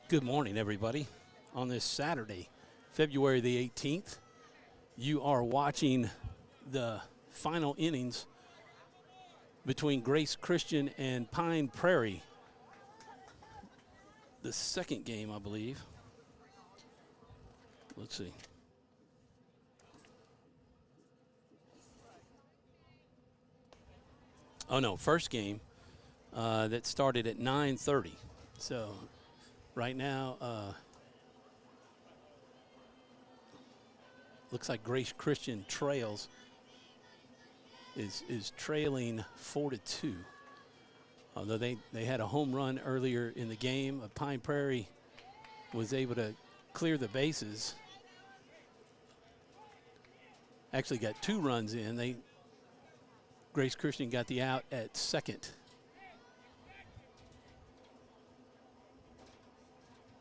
Good morning, everybody. On this Saturday, February the 18th, you are watching the final innings between Grace Christian and Pine Prairie. The second game, I believe. Let's see. Oh, no, first game that started at 9:30. So right now, looks like Grace Christian trails is trailing 4-2. Although they had a home run earlier in the game, Pine Prairie was able to clear the bases. Actually got 2 runs in. Grace Christian got the out at second.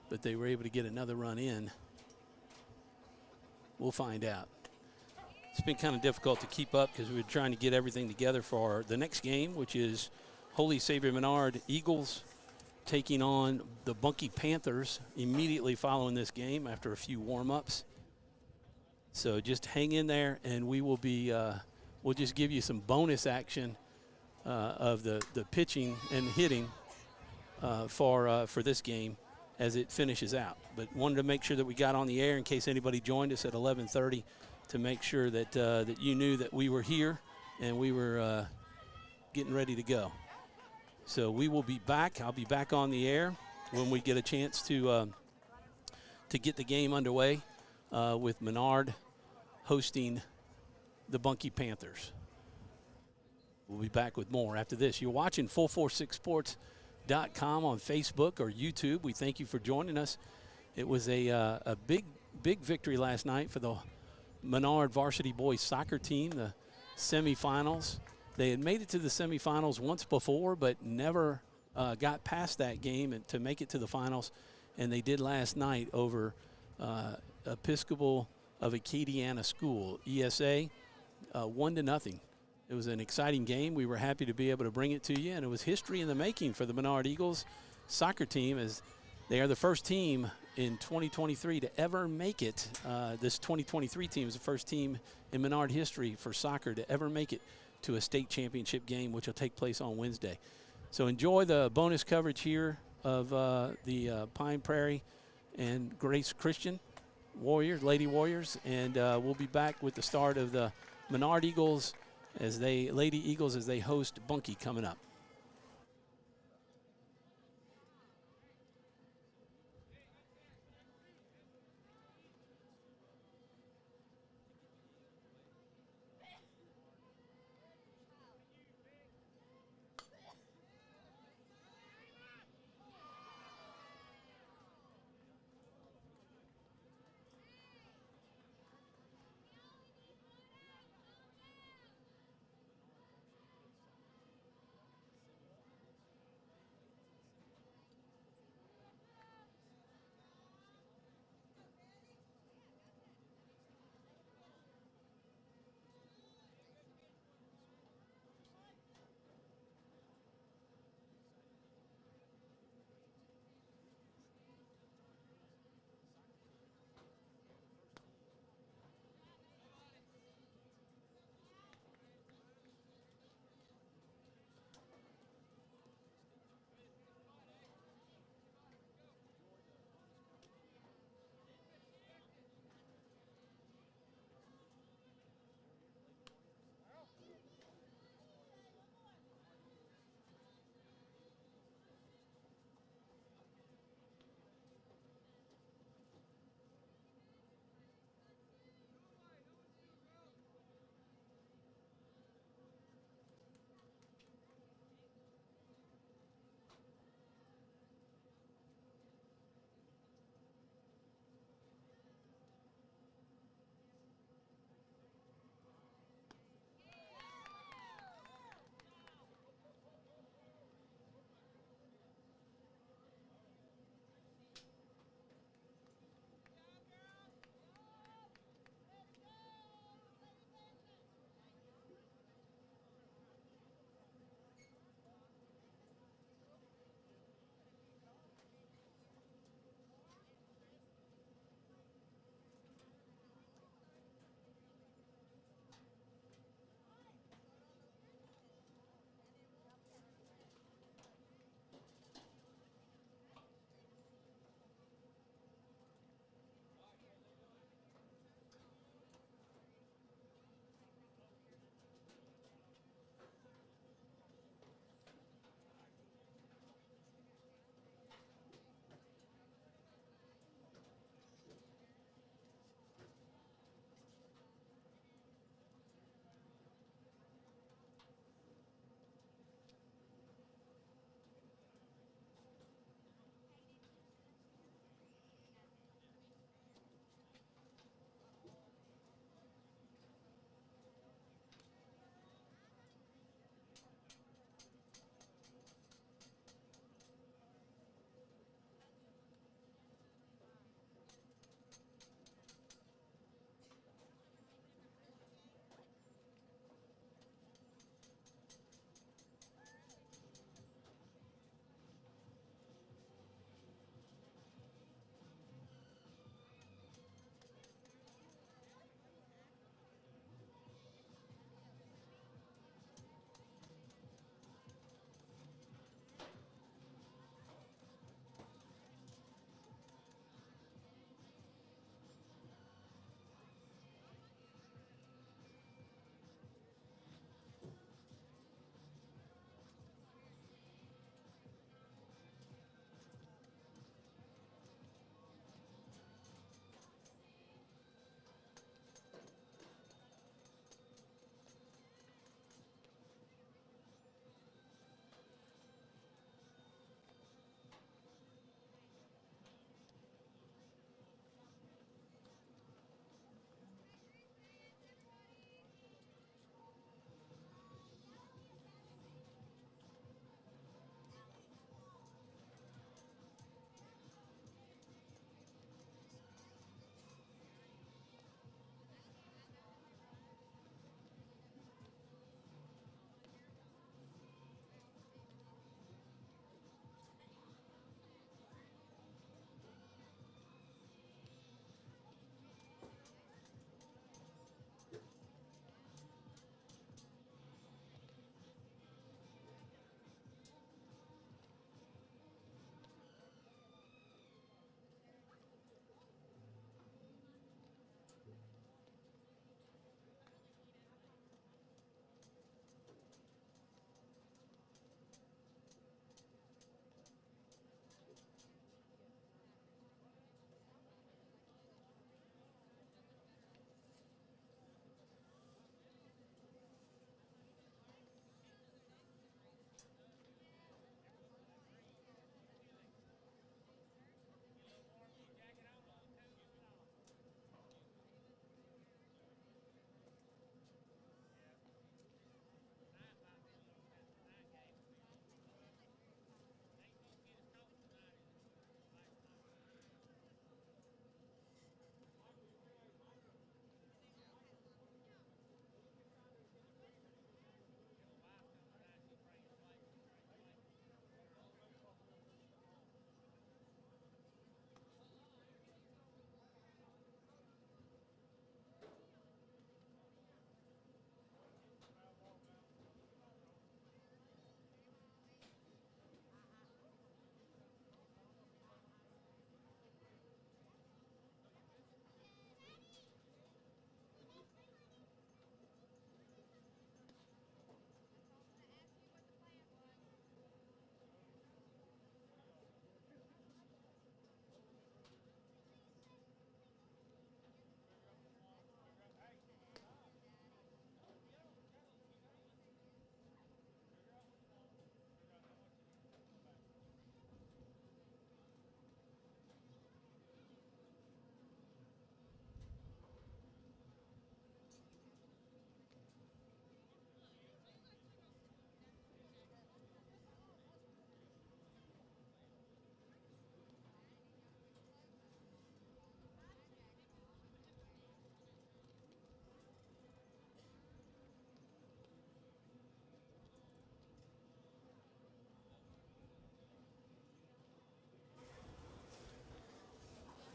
But they were able to get another run in. We'll find out. It's been kind of difficult to keep up because we were trying to get everything together for the next game, which is Holy Savior Menard Eagles taking on the Bunkie Panthers immediately following this game after a few warm-ups. So just hang in there, and we will be we'll just give you some bonus action of the pitching and hitting for this game as it finishes out. But wanted to make sure that we got on the air in case anybody joined us at 11:30 to make sure that that you knew that we were here and we were getting ready to go. So we will be back. I'll be back on the air when we get a chance to get the game underway with Menard hosting the Bunkie Panthers. We'll be back with more after this. You're watching full46sports.com on Facebook or YouTube. We thank you for joining us. It was a big victory last night for the Menard varsity boys soccer team, the semifinals. They had made it to the semifinals once before, but never got past that game and to make it to the finals. And they did last night over Episcopal of Acadiana School, ESA, 1-0. It was an exciting game. We were happy to be able to bring it to you, and it was history in the making for the Menard Eagles soccer team, as they are the first team in 2023 to ever make it. This 2023 team is the first team in Menard history for soccer to ever make it to a state championship game, which will take place on Wednesday. So enjoy the bonus coverage here of the Pine Prairie and Grace Christian Warriors, Lady Warriors, and we'll be back with the start of the Menard Eagles Lady Eagles as they host Bunkie coming up.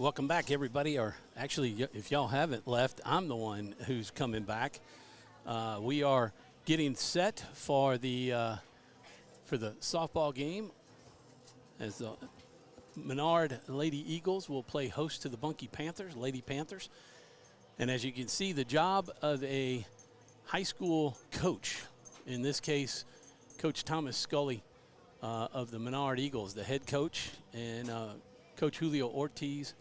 Welcome back, everybody. Or actually, if y'all haven't left, I'm the one who's coming back. We are getting set for the softball game as the Menard Lady Eagles will play host to the Bunkie Panthers, Lady Panthers. And as you can see, the job of a high school coach, in this case, Coach Thomas Scully of the Menard Eagles, the head coach, and Coach Julio Ortiz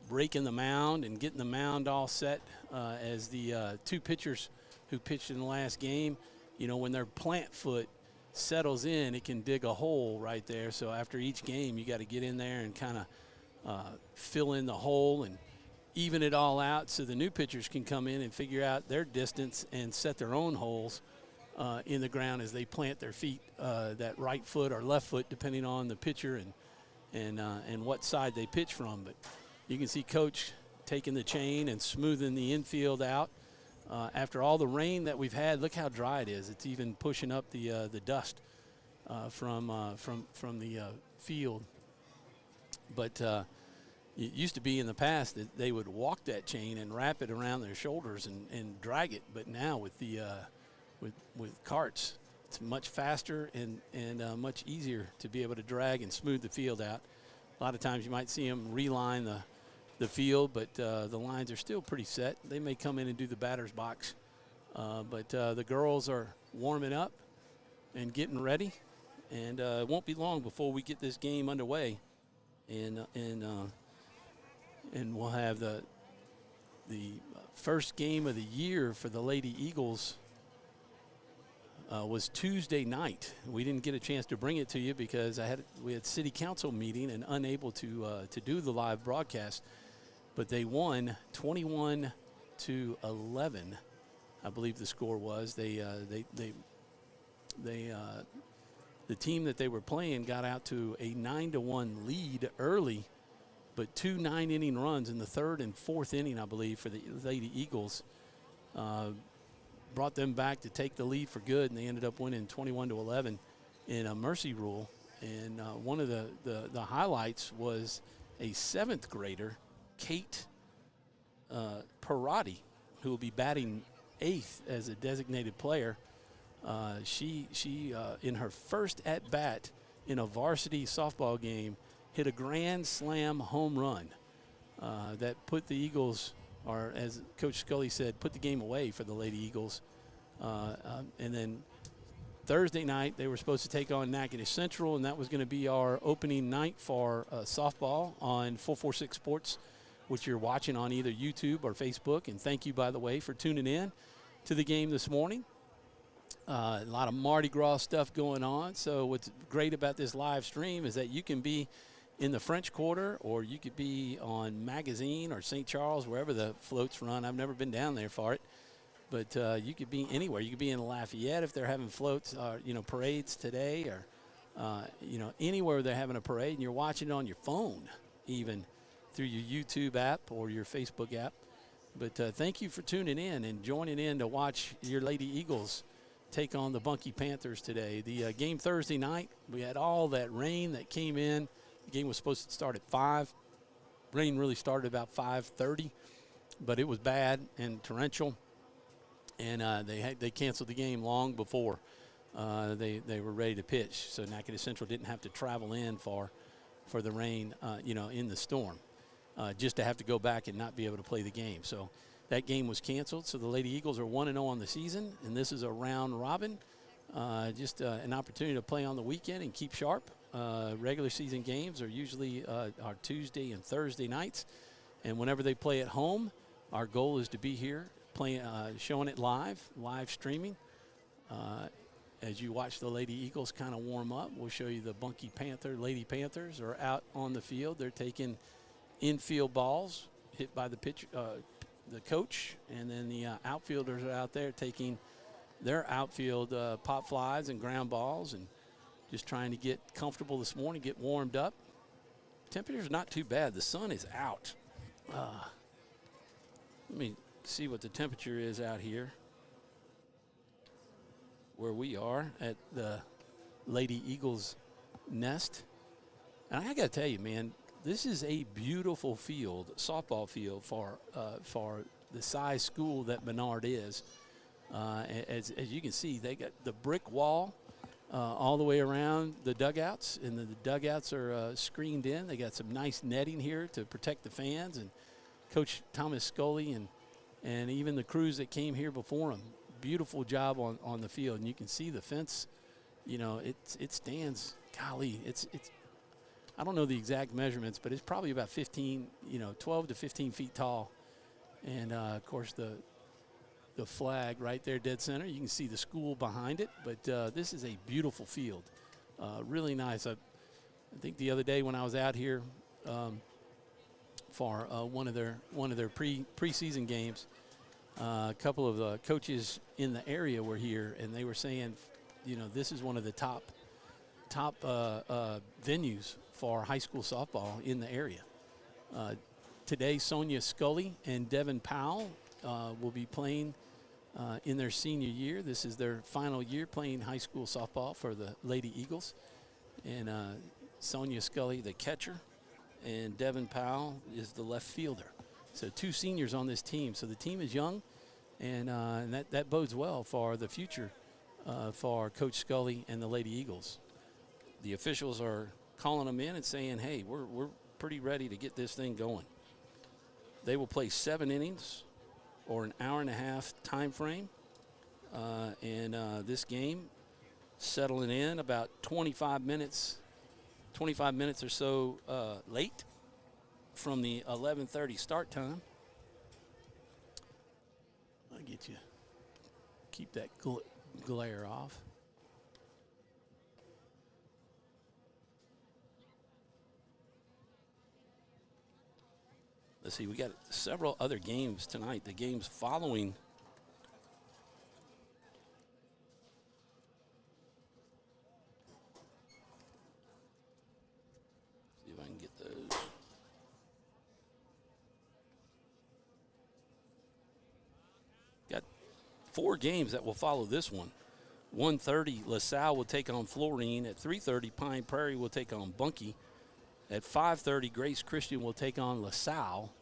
breaking the mound and getting the mound all set as the two pitchers who pitched in the last game, when their plant foot settles in, it can dig a hole right there. So after each game, you got to get in there and kind of fill in the hole and even it all out so the new pitchers can come in and figure out their distance and set their own holes in the ground as they plant their feet, that right foot or left foot, depending on the pitcher and what side they pitch from. But you can see Coach taking the chain and smoothing the infield out. After all the rain that we've had, look how dry it is. It's even pushing up the dust from the field. But it used to be in the past that they would walk that chain and wrap it around their shoulders and drag it. But now with the with carts, it's much faster and much easier to be able to drag and smooth the field out. A lot of times you might see them reline the field, but the lines are still pretty set. They may come in and do the batter's box, but the girls are warming up and getting ready, and it won't be long before we get this game underway, and we'll have the first game of the year for the Lady Eagles. Was Tuesday night. We didn't get a chance to bring it to you because we had city council meeting and unable to do the live broadcast. But they won 21-11, I believe the score was. The team that they were playing got out to a 9-1 lead early, but 2 9-inning runs in the third and fourth inning, I believe, for the Lady Eagles. Brought them back to take the lead for good, and they ended up winning 21-11 in a mercy rule. And one of the highlights was a 7th grader, Kate Parati, who will be batting 8th as a designated player. She in her first at bat in a varsity softball game, hit a grand slam home run that put the Eagles, or as Coach Scully said, put the game away for the Lady Eagles. And then Thursday night, they were supposed to take on Natchitoches Central, and that was going to be our opening night for softball on 446 Sports, which you're watching on either YouTube or Facebook. And thank you, by the way, for tuning in to the game this morning. A lot of Mardi Gras stuff going on. So what's great about this live stream is that you can be in the French Quarter, or you could be on Magazine or St. Charles, wherever the floats run. I've never been down there for it, but you could be anywhere. You could be in Lafayette if they're having floats, parades today, or anywhere they're having a parade, and you're watching it on your phone, even through your YouTube app or your Facebook app. But thank you for tuning in and joining in to watch your Lady Eagles take on the Bunkie Panthers today. The game Thursday night, we had all that rain that came in. The game was supposed to start at 5. Rain really started about 5:30, but it was bad and torrential, and they canceled the game long before they were ready to pitch. So Natchitoches Central didn't have to travel in for the rain, in the storm, just to have to go back and not be able to play the game. So that game was canceled. So the Lady Eagles are 1-0 on the season, and this is a round robin, just an opportunity to play on the weekend and keep sharp. Regular season games are usually our Tuesday and Thursday nights, and whenever they play at home, our goal is to be here playing, showing it live streaming. As you watch the Lady Eagles kind of warm up, we'll show you the Bunkie Lady Panthers are out on the field. They're taking infield balls hit by the pitcher, the coach, and then the outfielders are out there taking their outfield pop flies and ground balls, and just trying to get comfortable this morning, get warmed up. Temperature's not too bad. The sun is out. Let me see what the temperature is out here where we are at the Lady Eagles nest. And I got to tell you, man, this is a beautiful field, softball field for the size school that Menard is. As you can see, they got the brick wall all the way around the dugouts, and the dugouts are screened in. They got some nice netting here to protect the fans, and Coach Thomas Scully and even the crews that came here before him. Beautiful job on the field, and you can see the fence. You know, it stands. Golly, it's. I don't know the exact measurements, but it's probably about 12 to 15 feet tall, and of course the flag right there, dead center. You can see the school behind it, but this is a beautiful field, really nice. I think the other day when I was out here for one of their preseason games, a couple of the coaches in the area were here, and they were saying, you know, this is one of the top venues for high school softball in the area. Today, Sonia Scully and Devin Powell will be playing in their senior year. This is their final year playing high school softball for the Lady Eagles. And Sonia Scully, the catcher, and Devin Powell is the left fielder. So 2 seniors on this team. So the team is young, and that bodes well for the future for Coach Scully and the Lady Eagles. The officials are calling them in and saying, hey, we're pretty ready to get this thing going. They will play 7 innings or an hour and a half time frame. And this game settling in about 25 minutes or so late from the 11:30 start time. I'll get you, keep that glare off. Let's see, we got several other games tonight. The games following see if I can get those. Got 4 games that will follow this one. 1:30, LaSalle will take on Florine. At 3:30, Pine Prairie will take on Bunkie. At 5:30, Grace Christian will take on LaSalle.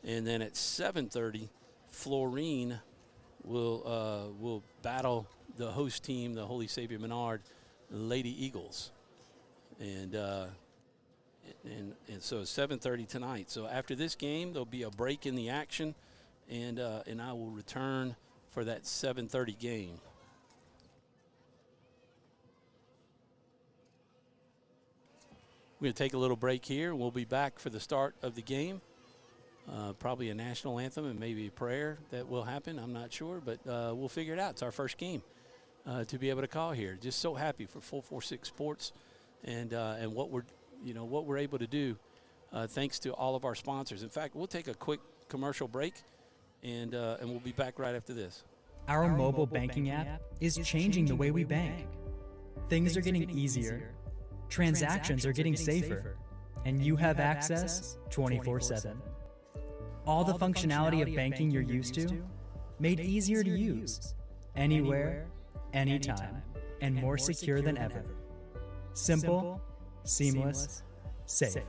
And then at 7:30, Florine will battle the host team, the Holy Savior Menard Lady Eagles. And so 7:30 tonight. So after this game, there'll be a break in the action, and I will return for that 7:30 game. We're going to take a little break here, and we'll be back for the start of the game. Probably a national anthem and maybe a prayer that will happen. I'm not sure, but we'll figure it out. It's our first game to be able to call here. Just so happy for 446 Sports and what we're able to do thanks to all of our sponsors. In fact, we'll take a quick commercial break, and we'll be back right after this. Our mobile banking app is changing the way we bank. Things are getting easier, transactions are getting safer, and you have access 24/7. All the functionality of banking you're used to, made easier to use, anywhere, anytime, and more secure than ever. Simple, seamless, safe.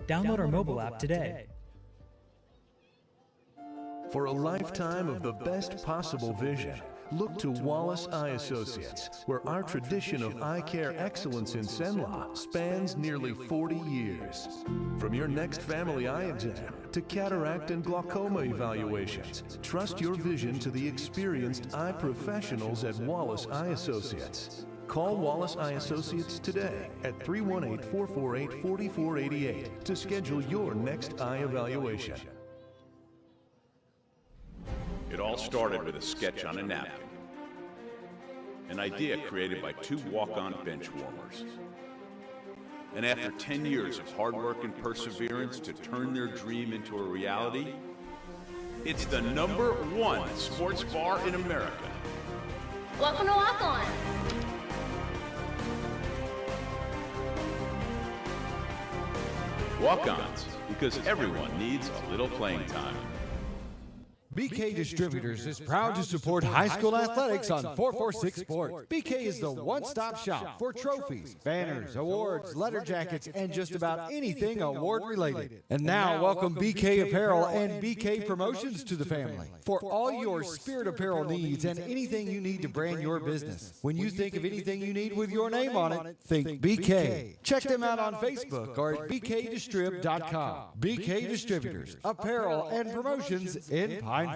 Download our mobile app today. For a lifetime of the best possible vision, look to Wallace Eye Associates, where our tradition of eye care excellence in Cenla spans nearly 40 years. From your next family eye exam to cataract and glaucoma evaluations, trust your vision to the experienced eye professionals at Wallace Eye Associates. Call Wallace Eye Associates today at 318-448-4488 to schedule your next eye evaluation. It all started with a sketch on a napkin. An idea created by 2 walk-on bench warmers. And after 10 years of hard work and perseverance to turn their dream into a reality, it's the #1 sports bar in America. Welcome to Walk On. Walk-ons, because everyone needs a little playing time. BK Distributors is proud to support high school athletics on 446 Sports. BK is the one-stop shop for trophies, banners, awards, letter jackets, and just about anything award-related. And now, welcome BK Apparel and BK Promotions to the family. For all your spirit apparel needs and anything you need to brand your business. When you think of anything you need with your name on it, think BK. Check them out on Facebook or at bkdistrib.com. BK Distributors, apparel and promotions in Pineville.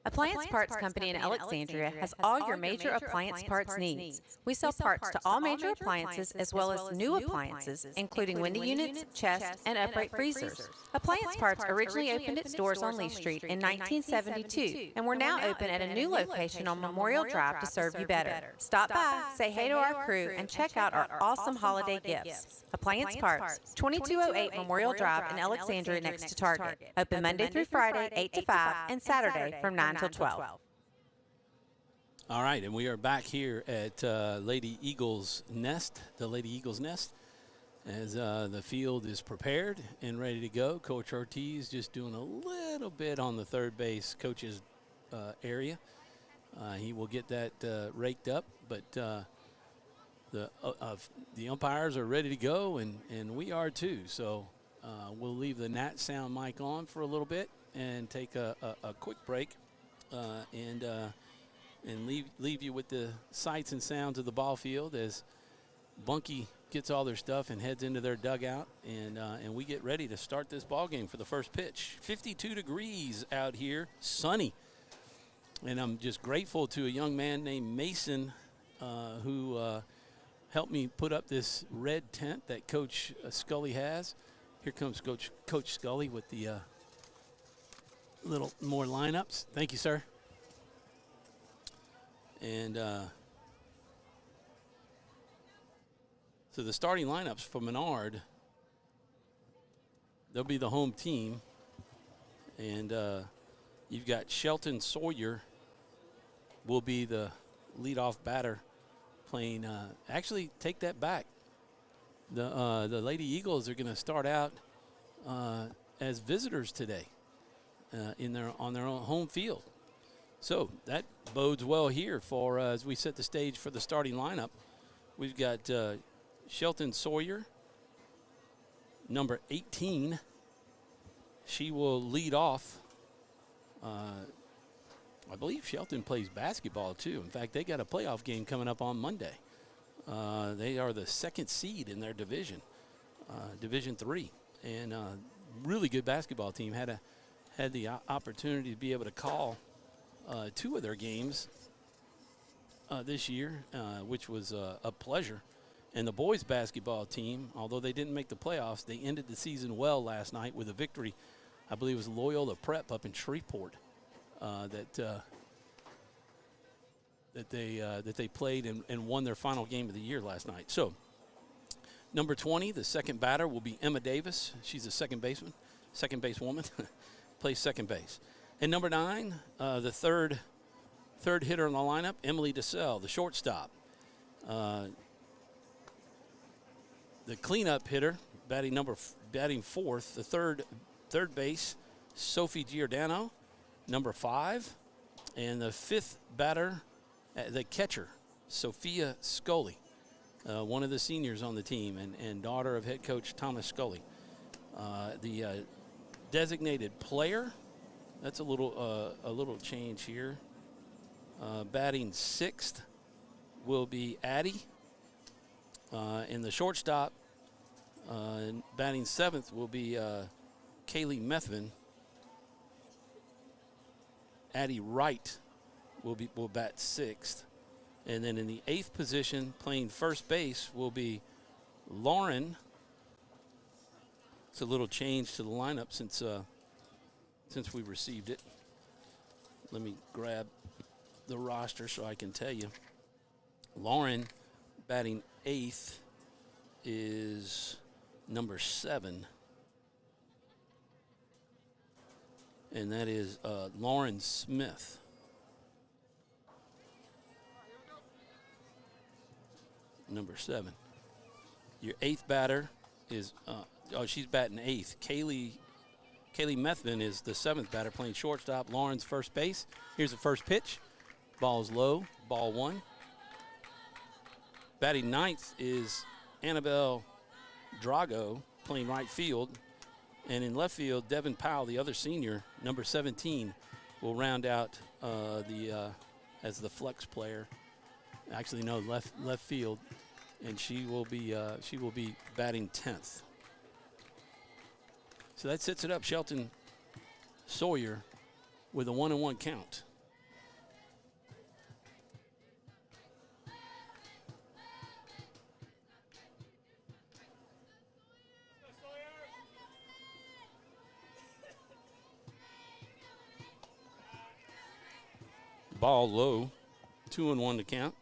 Appliance Parts Company in Alexandria has all your major appliance parts needs. We sell parts to all major appliances as well as new appliances, including window units, chest, and upright freezers. Appliance Parts originally opened its doors on Lee Street in 1972, and we're now open at a new location on Memorial Drive to serve you better. Stop by, say hey to our crew, and check out our awesome holiday gifts. Appliance Parts, 2208 Memorial Drive in Alexandria next to Target. Open Monday through Friday, 8 to 5, and Saturday from 9 till 12. All right, and we are back here at Lady Eagles Nest, the Lady Eagles Nest, as the field is prepared and ready to go. Coach Ortiz just doing a little bit on the third base coach's area. He will get that raked up, but the umpires are ready to go, and we are too. So we'll leave the Nat Sound mic on for a little bit and take a quick break. And leave you with the sights and sounds of the ball field as Bunkie gets all their stuff and heads into their dugout, and we get ready to start this ball game for the first pitch. 52 degrees out here, sunny, and I'm just grateful to a young man named Mason who helped me put up this red tent that Coach Scully has. Here comes Coach Scully with the little more lineups. Thank you, sir. And so the starting lineups for Menard, they'll be the home team. And you've got Shelton Sawyer will be the leadoff batter playing. Actually, take that back. The Lady Eagles are going to start out as visitors today. On their own home field. So that bodes well here for as we set the stage for the starting lineup. We've got Shelton Sawyer, number 18. She will lead off. I believe Shelton plays basketball too. In fact, they got a playoff game coming up on Monday. They are the second seed in their division, Division III, and really good basketball team. Had the opportunity to be able to call two of their games this year, which was a pleasure. And the boys basketball team, although they didn't make the playoffs, they ended the season well last night with a victory. I believe it was Loyola Prep up in Shreveport that they played and won their final game of the year last night. So number 20, the second batter, will be Emma Davis. She's a second base woman. Plays second base. And number 9, the third hitter in the lineup, Emily DeSalle, the shortstop. The cleanup hitter, batting fourth, the third base, Sophie Giordano, number 5. And the fifth batter, the catcher, Sophia Scully, one of the seniors on the team and daughter of head coach Thomas Scully. The designated player, that's a little change here. Batting sixth will be Addie. And the shortstop, batting seventh will be Kaylee Methvin. Addie Wright will bat sixth. And then in the 8th position, playing first base, will be Lauren. It's a little change to the lineup since we received it. Let me grab the roster so I can tell you. Lauren, batting 8th, is number 7. And that is Lauren Smith. Number 7. Your 8th batter is, she's batting 8th. Kaylee Methvin is the 7th batter playing shortstop. Lauren's first base. Here's the first pitch. Ball's low, ball 1. Batting 9th is Annabelle Drago playing right field. And in left field, Devin Powell, the other senior, number 17, will round out as the flex player. Actually, no, left field, and she will be batting 10th. So that sets it up. Shelton Sawyer with a 1-1 count. Ball low, 2-1 to count.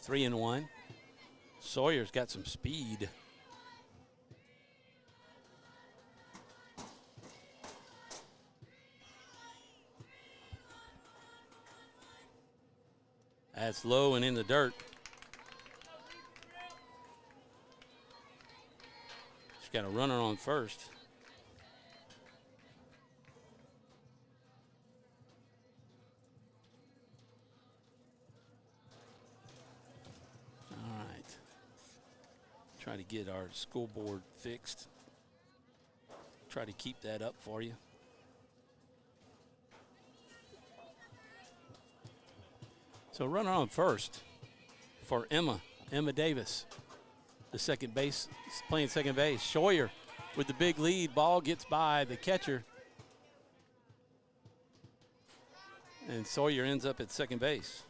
Three and one. Sawyer's got some speed. That's low and in the dirt. She's got a runner on first. Try to get our scoreboard fixed. Try to keep that up for you. So runner on first for Emma Davis. The second base, playing second base. Sawyer with the big lead. Ball gets by the catcher. And Sawyer ends up at second base.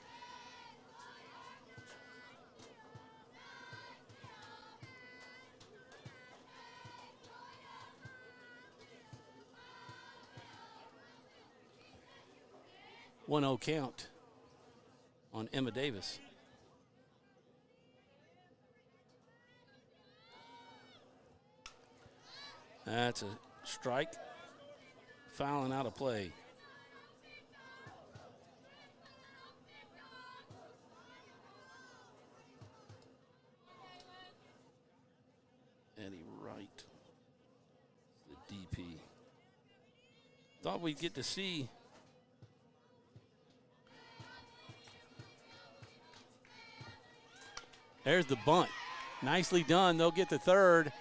One 1-0 count on Emma Davis. That's a strike. Fouling out of play. Eddie Wright, the DP. Thought we'd get to see there's the bunt. Nicely done. They'll get the third.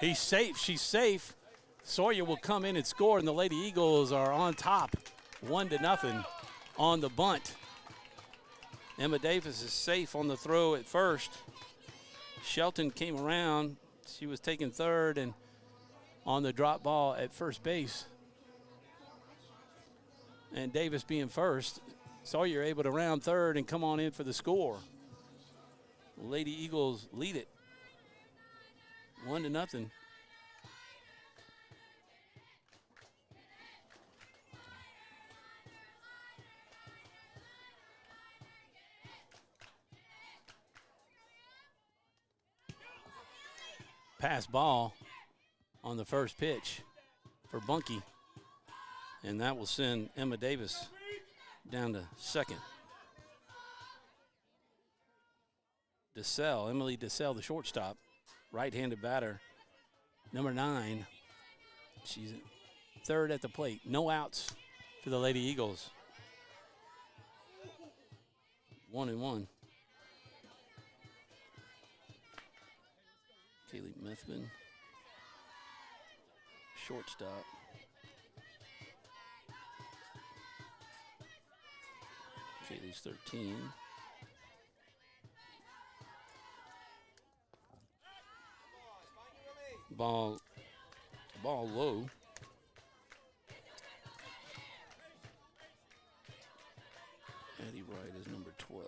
He's safe. She's safe. Sawyer will come in and score, and the Lady Eagles are on top, 1-0 on the bunt. Emma Davis is safe on the throw at first. Shelton came around. She was taking third, and on the drop ball at first base. And Davis being first, Sawyer able to round third and come on in for the score. Lady Eagles lead it 1-0. Pass ball on the first pitch for Bunkie, and that will send Emma Davis down to second. Emily DeSalle, the shortstop, right-handed batter, number 9. She's third at the plate. No outs for the Lady Eagles. 1-1. Kaylee Methvin, shortstop. Kaylee's 13. Ball low. Eddie Wright is number 12.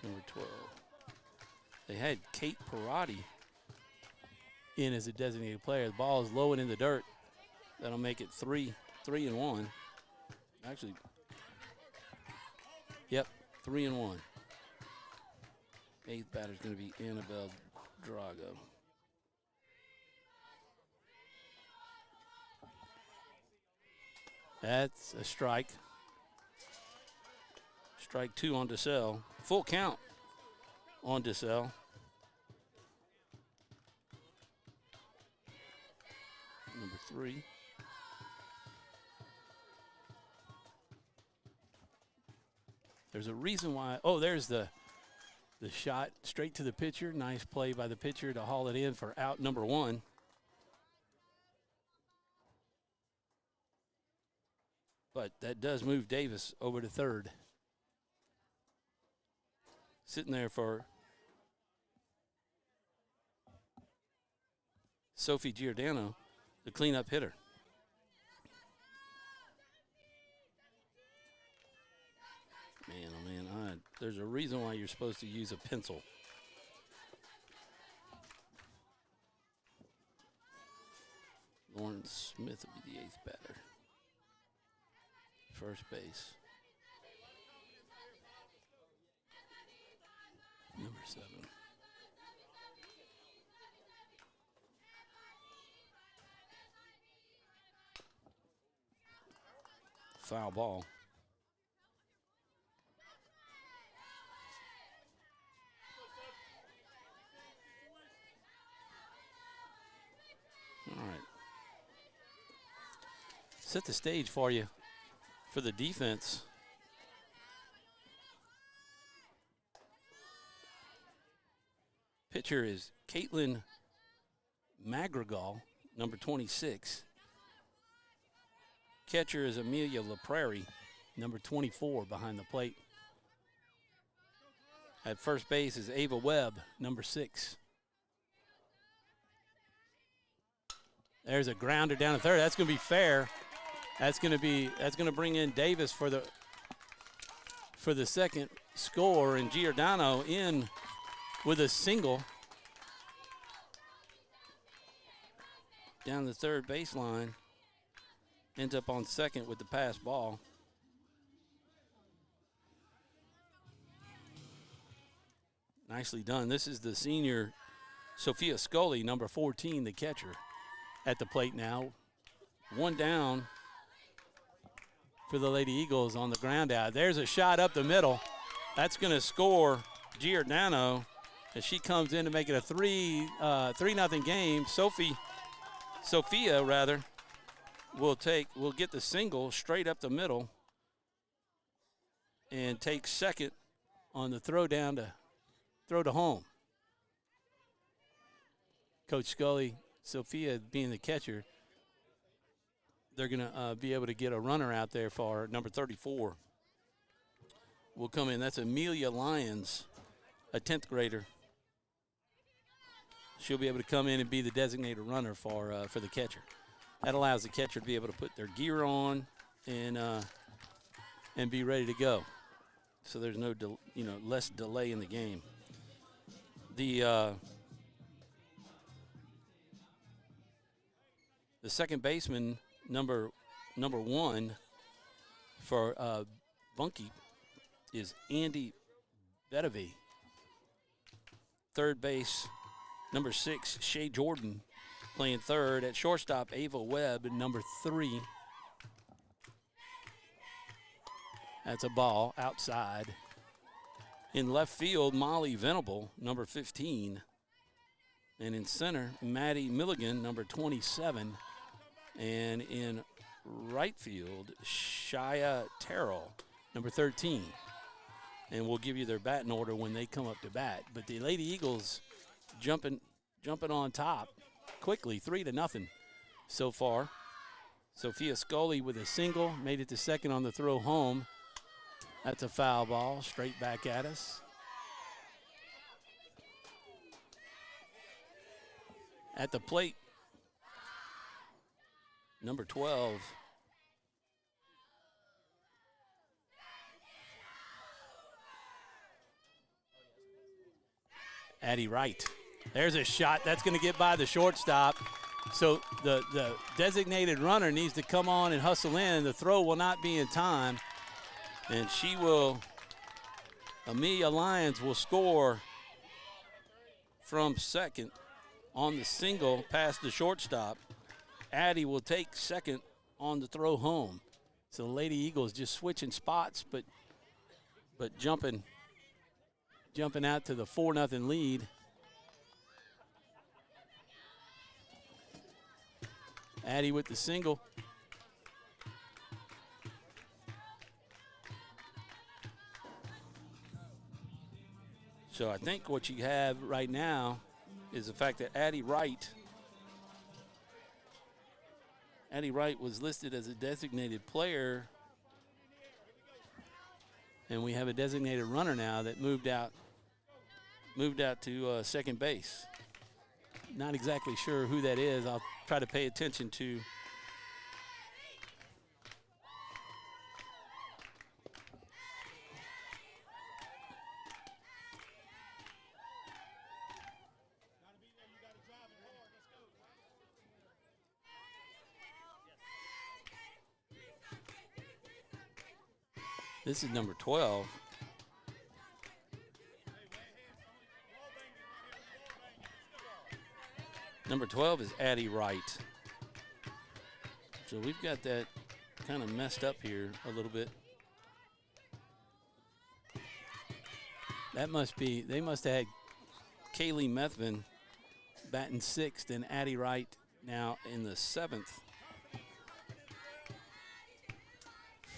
Number 12. They had Kate Perotti in as a designated player. The ball is low and in the dirt. That'll make it 3-1. Actually, 3-1. Eighth batter is going to be Annabelle Drago. That's a strike. Strike 2 on DeSalle. Full count on DeSalle. Number 3. There's a reason why. Oh, there's the shot straight to the pitcher. Nice play by the pitcher to haul it in for out number 1. But that does move Davis over to third. Sitting there for Sophie Giordano, the cleanup hitter. Man, oh man, there's a reason why you're supposed to use a pencil. Lauren Smith will be the 8th batter. First base. Number 7. Foul ball. All right. Set the stage for you for the defense. Pitcher is Caitlin Magrigal, number 26. Catcher is Amelia LaPrairie, number 24, behind the plate. At first base is Ava Webb, number 6. There's a grounder down to third. That's going to be fair. That's going to bring in Davis for the second score, and Giordano in with a single down the third baseline. Ends up on second with the pass ball. Nicely done. This is the senior Sophia Scully, number 14, the catcher, at the plate now. One down for the Lady Eagles on the ground out. There's a shot up the middle. That's going to score Giordano as she comes in to make it a 3-0 game. Sophia will get the single straight up the middle and take second on the throw to home. Coach Scully, Sophia being the catcher, they're going to be able to get a runner out there for number 34. Will come in. That's Amelia Lyons, a 10th grader. She'll be able to come in and be the designated runner for the catcher. That allows the catcher to be able to put their gear on and be ready to go. So there's no less delay in the game. The second baseman, number 1 for Bunkie, is Andy Bedavy. Third base, number 6, Shea Jordan, playing third. At shortstop, Ava Webb, number 3. That's a ball outside. In left field, Molly Venable, number 15. And in center, Maddie Milligan, number 27. And in right field, Shia Terrell, number 13. And we'll give you their batting order when they come up to bat. But the Lady Eagles jumping on top quickly, 3-0 so far. Sophia Scully with a single, made it to second on the throw home. That's a foul ball, straight back at us. At the plate, number 12, Addie Wright. There's a shot that's going to get by the shortstop. So the designated runner needs to come on and hustle in. The throw will not be in time, and she will Amelia Lyons will score from second on the single past the shortstop. Addie will take second on the throw home. So the Lady Eagles just switching spots, but jumping out to the 4-0 lead. Addie with the single. So I think what you have right now is the fact that Addie Wright was listed as a designated player, and we have a designated runner now that moved out to second base. Not exactly sure who that is. I'll try to pay attention to. This is number 12. Number 12 is Addie Wright. So we've got that kind of messed up here a little bit. That must be, they must have had Kaylee Methvin batting sixth and Addie Wright now in the seventh.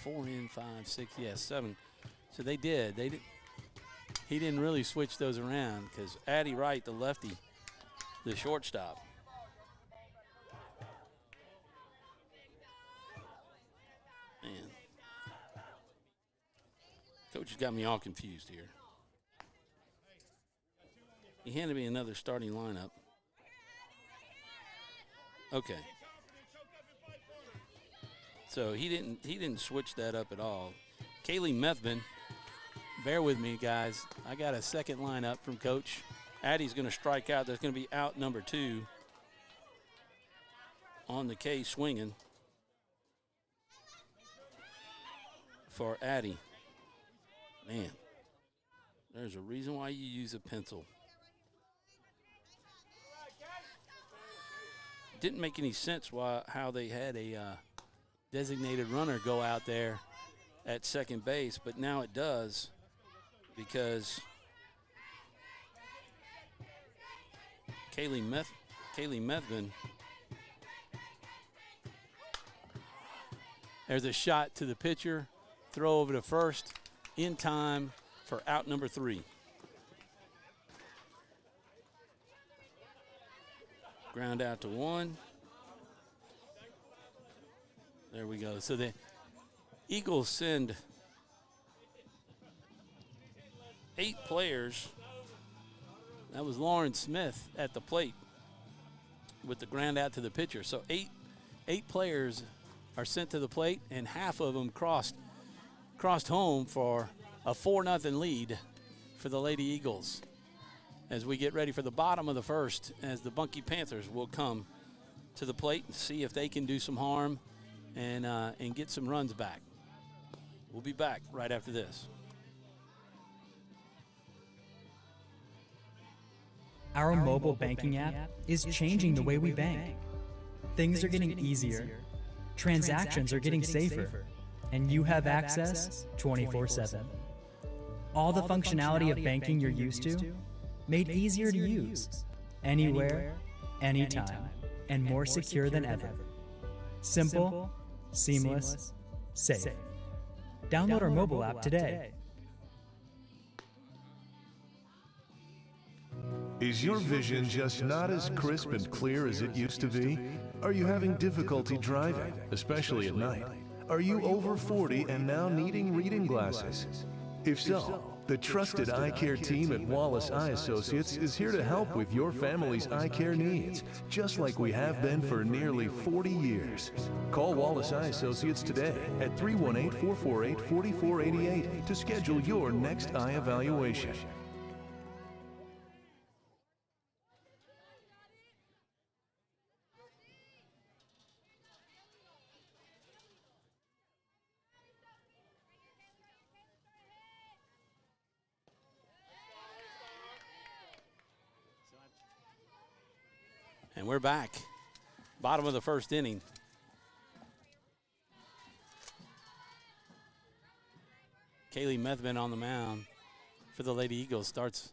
4 in 5, 6, yes, 7. So they did. He didn't really switch those around because Addie Wright, the lefty, the shortstop. Man. Coach has got me all confused here. He handed me another starting lineup. Okay. So he didn't switch that up at all. Kaylee Methvin, bear with me, guys. I got a second lineup from Coach. Addie's going to strike out. There's going to be out number 2 on the K swinging for Addie. Man, there's a reason why you use a pencil. Didn't make any sense how they had a designated runner go out there at second base, but now it does because Kaylee Methvin. There's a shot to the pitcher, throw over to first in time for out number 3. Ground out to 1. There we go. So the Eagles send 8 players. That was Lauren Smith at the plate with the ground out to the pitcher. So eight players are sent to the plate, and half of them crossed home for a 4-0 lead for the Lady Eagles. As we get ready for the bottom of the first, as the Bunkie Panthers will come to the plate and see if they can do some harm and get some runs back. We'll be back right after this. Our mobile banking app is changing the way we bank. Things are getting easier, transactions are getting safer, and you have access 24/7. All the functionality of banking you're used to, made easier to use, anywhere, anytime, and more secure than ever. Simple, seamless, safe. Download our mobile app today. Is your vision just not as crisp and clear as it used to be? Are you having difficulty driving, especially at night? Are you over 40 and now needing reading glasses? If so, the trusted eye care team at Wallace Eye Associates is here to help with your family's eye care needs, just like we have been for nearly 40 years. Call Wallace Eye Associates today at 318-448-4488 to schedule your next eye evaluation. And we're back. Bottom of the first inning. Kaylee Methvin on the mound for the Lady Eagles. Starts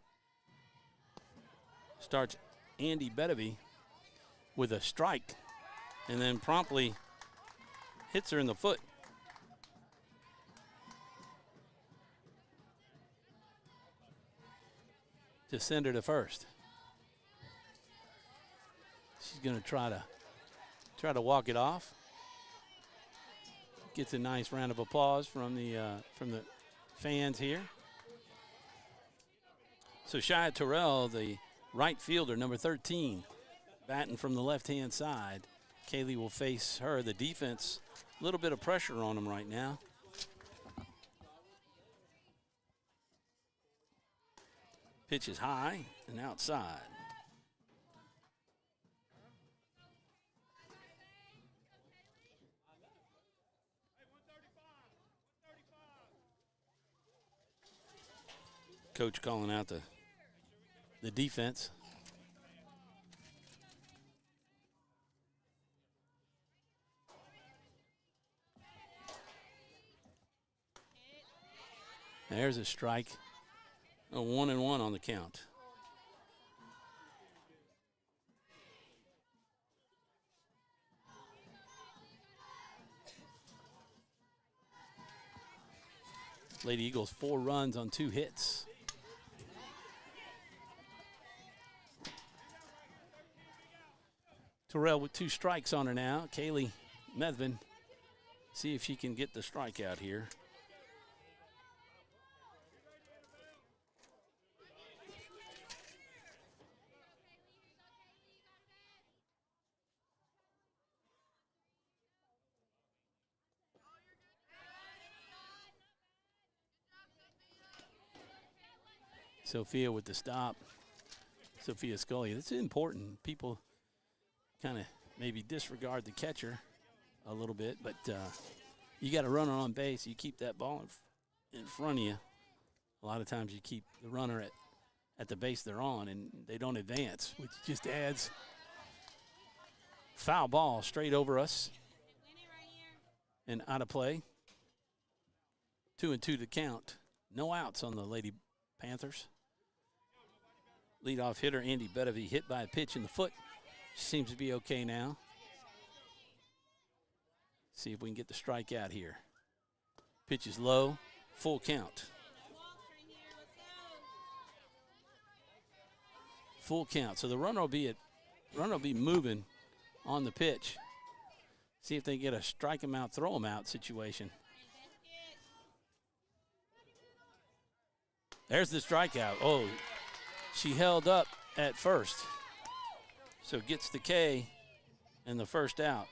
Andy Bedevy with a strike and then promptly hits her in the foot. To send her to first. She's going to try to walk it off. Gets a nice round of applause from the fans here. So Shia Terrell, the right fielder, number 13, batting from the left-hand side. Kaylee will face her. The defense, a little bit of pressure on them right now. Pitch is high and outside. Coach calling out the defense. There's a strike. A 1-1 on the count. Lady Eagles 4 runs on 2 hits. Terrell with 2 strikes on her now. Kaylee Methvin, see if she can get the strikeout here. Sophia with the stop. Sophia Scully. That's important. People kind of maybe disregard the catcher a little bit, but you got a runner on base. You keep that ball in front of you. A lot of times you keep the runner at the base they're on, and they don't advance, which just adds foul ball straight over us and out of play. 2-2 to count. No outs on the Lady Panthers. Leadoff hitter Andy Bedevy hit by a pitch in the foot. Seems to be okay now. See if we can get the strikeout here. Pitch is low, full count. Full count. So the runner will be moving on the pitch. See if they get a strike him out, throw him out situation. There's the strikeout. Oh, she held up at first. So gets the K and the first out.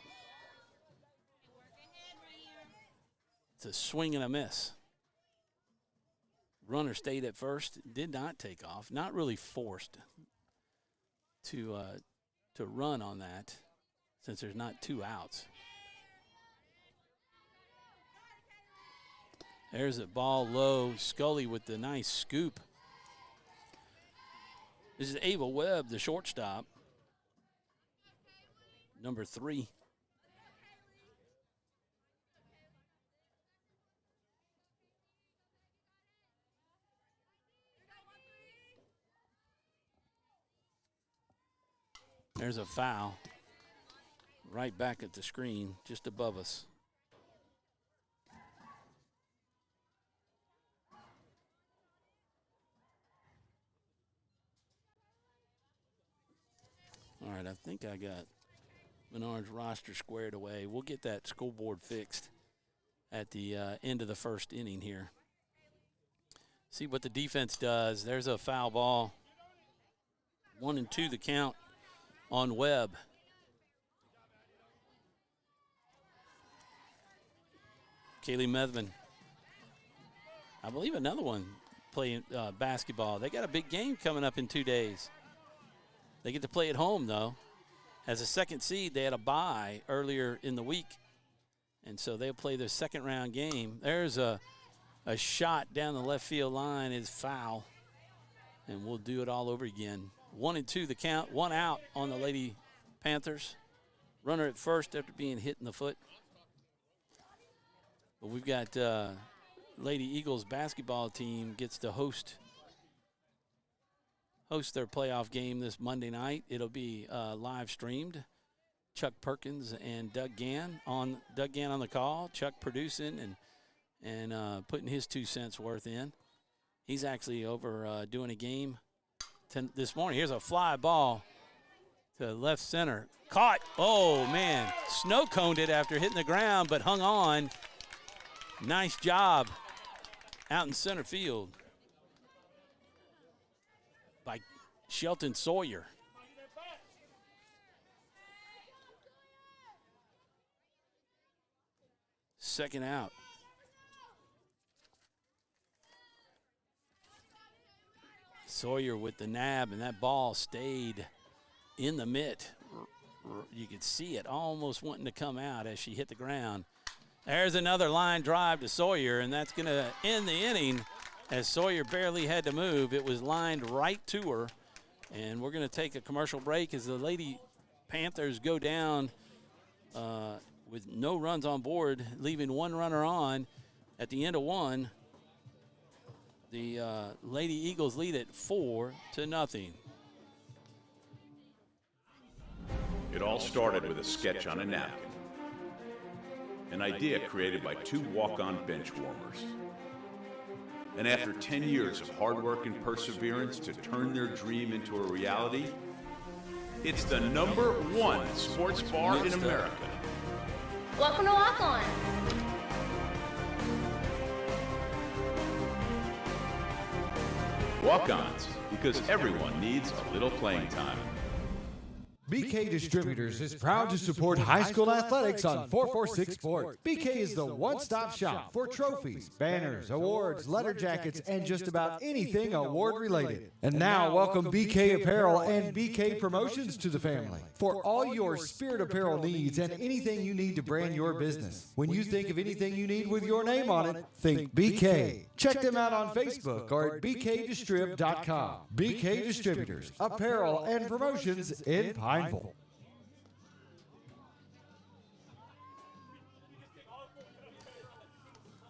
It's a swing and a miss. Runner stayed at first, did not take off. Not really forced to run on that since there's not 2 outs. There's a ball low. Scully with the nice scoop. This is Ava Webb, the shortstop. Number 3. There's a foul right back at the screen, just above us. All right, I think I got Menard's roster squared away. We'll get that scoreboard fixed at the end of the first inning here. See what the defense does. There's a foul ball. 1-2 the count on Webb. Kaylee Methvin. I believe another one playing basketball. They got a big game coming up in 2 days. They get to play at home, though. As a second seed, they had a bye earlier in the week, and so they'll play their second-round game. There's a shot down the left field line is foul, and we'll do it all over again. 1-2 the count, 1 out on the Lady Panthers. Runner at first after being hit in the foot. But we've got Lady Eagles basketball team gets to host their playoff game this Monday night. It'll be live streamed. Chuck Perkins and Doug Gann on the call. Chuck producing and putting his 2 cents worth in. He's actually over doing a game this morning. Here's a fly ball to left center. Caught. Oh, man. Snow coned it after hitting the ground, but hung on. Nice job out in center field by Shelton Sawyer. Second out. Sawyer with the nab, and that ball stayed in the mitt. You could see it almost wanting to come out as she hit the ground. There's another line drive to Sawyer, and that's going to end the inning as Sawyer barely had to move. It was lined right to her, and we're going to take a commercial break as the Lady Panthers go down with no runs on board, leaving one runner on at the end of one. The Lady Eagles lead it 4-0. It all started with a sketch on a napkin. An idea created by two walk-on bench warmers. And after 10 years of hard work and perseverance to turn their dream into a reality, it's the #1 sports bar in America. Welcome to Walk On. Walk-ons, because everyone needs a little playing time. BK Distributors is proud to support high school athletics on 446 Sports. BK is the one-stop shop for trophies, banners, awards, letter jackets, and just about anything award-related. And now, welcome BK Apparel and BK Promotions to the family. For all your spirit apparel needs and anything you need to brand your business. When you think of anything you need with your name on it, think BK. Check them out on Facebook or at bkdistrib.com. BK Distributors, apparel and promotions in Pineville.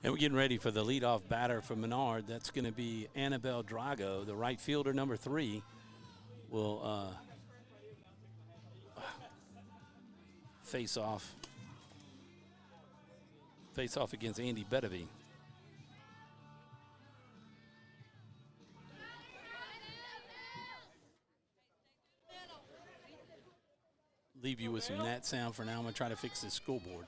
And we're getting ready for the leadoff batter from Menard. That's going to be Annabelle Drago, the right fielder, #3, will face off against Andy Bedevie. Leave you with some net sound for now. I'm going to try to fix this scoreboard.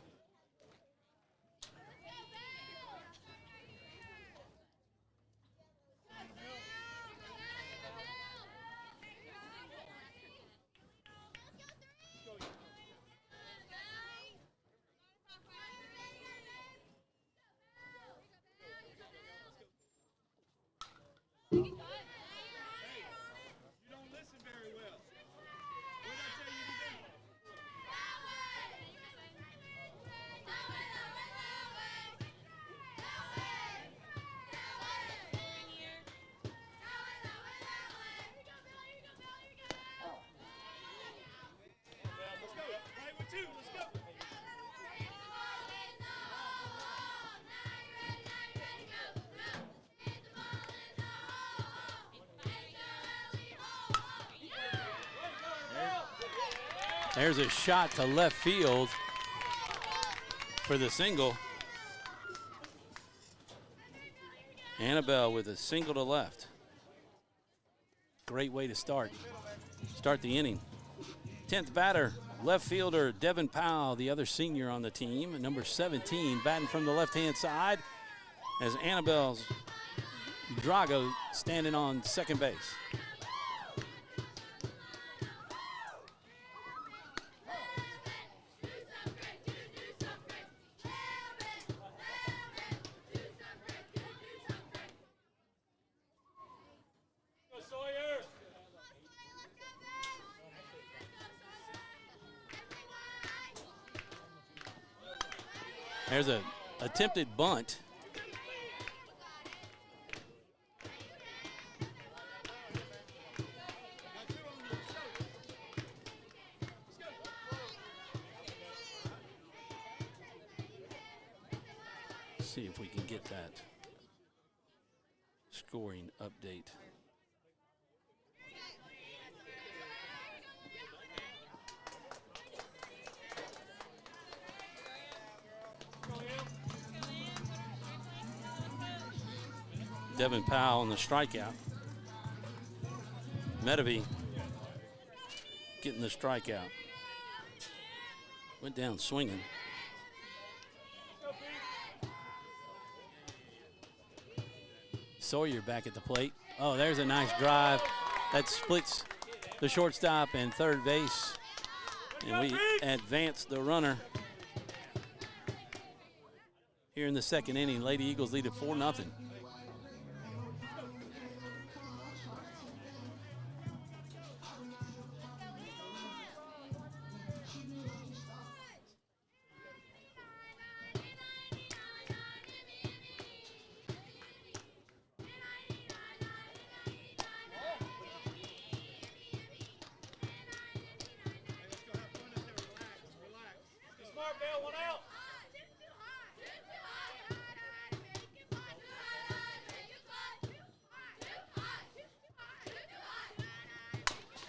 There's a shot to left field for the single. Annabelle with a single to left. Great way to start the inning. 10th batter, left fielder Devin Powell, the other senior on the team, #17, batting from the left-hand side as Annabelle Drago standing on second base. There's a attempted bunt. See if we can get that scoring update. Devin Powell on the strikeout. Medavy getting the strikeout. Went down swinging. Sawyer back at the plate. Oh, there's a nice drive. That splits the shortstop and third base. And we advance the runner. Here in the second inning, Lady Eagles lead at 4-0.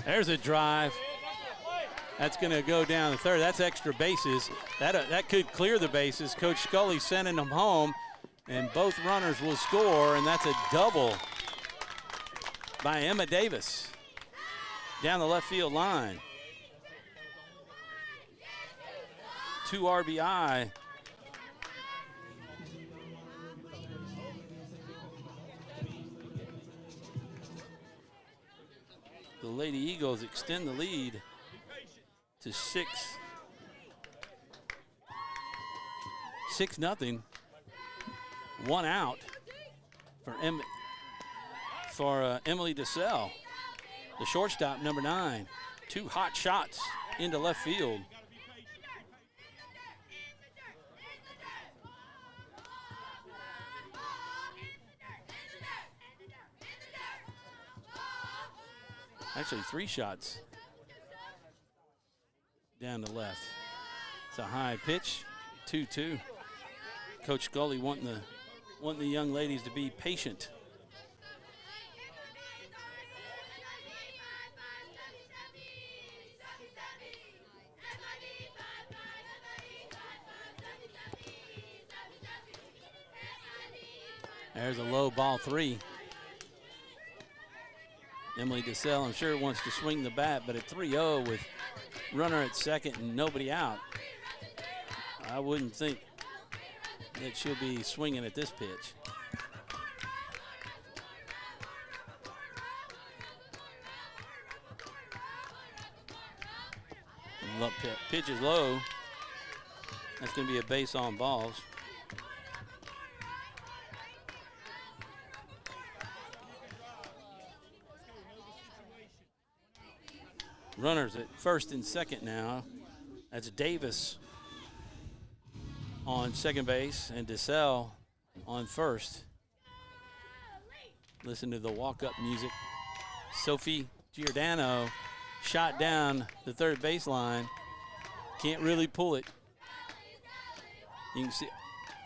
There's a drive. That's going to go down the third. That's extra bases. That could clear the bases. Coach Scully sending them home, and both runners will score, and that's a double by Emma Davis down the left field line. 2 RBI. The Lady Eagles extend the lead to 6-0. 1 out for Emily DeSalle, the shortstop, number 9. 2 hot shots into left field. Actually, 3 shots down the left. It's a high pitch, 2-2. Coach Scully wanting the young ladies to be patient. There's a low ball 3. Emily DeSalle, I'm sure, wants to swing the bat, but at 3-0 with runner at second and nobody out, I wouldn't think that she'll be swinging at this pitch. Pitch is low. That's going to be a base on balls. Runners at first and second now. That's Davis on second base and DeSalle on first. Listen to the walk-up music. Sophie Giordano shot down the third baseline. Can't really pull it. You can see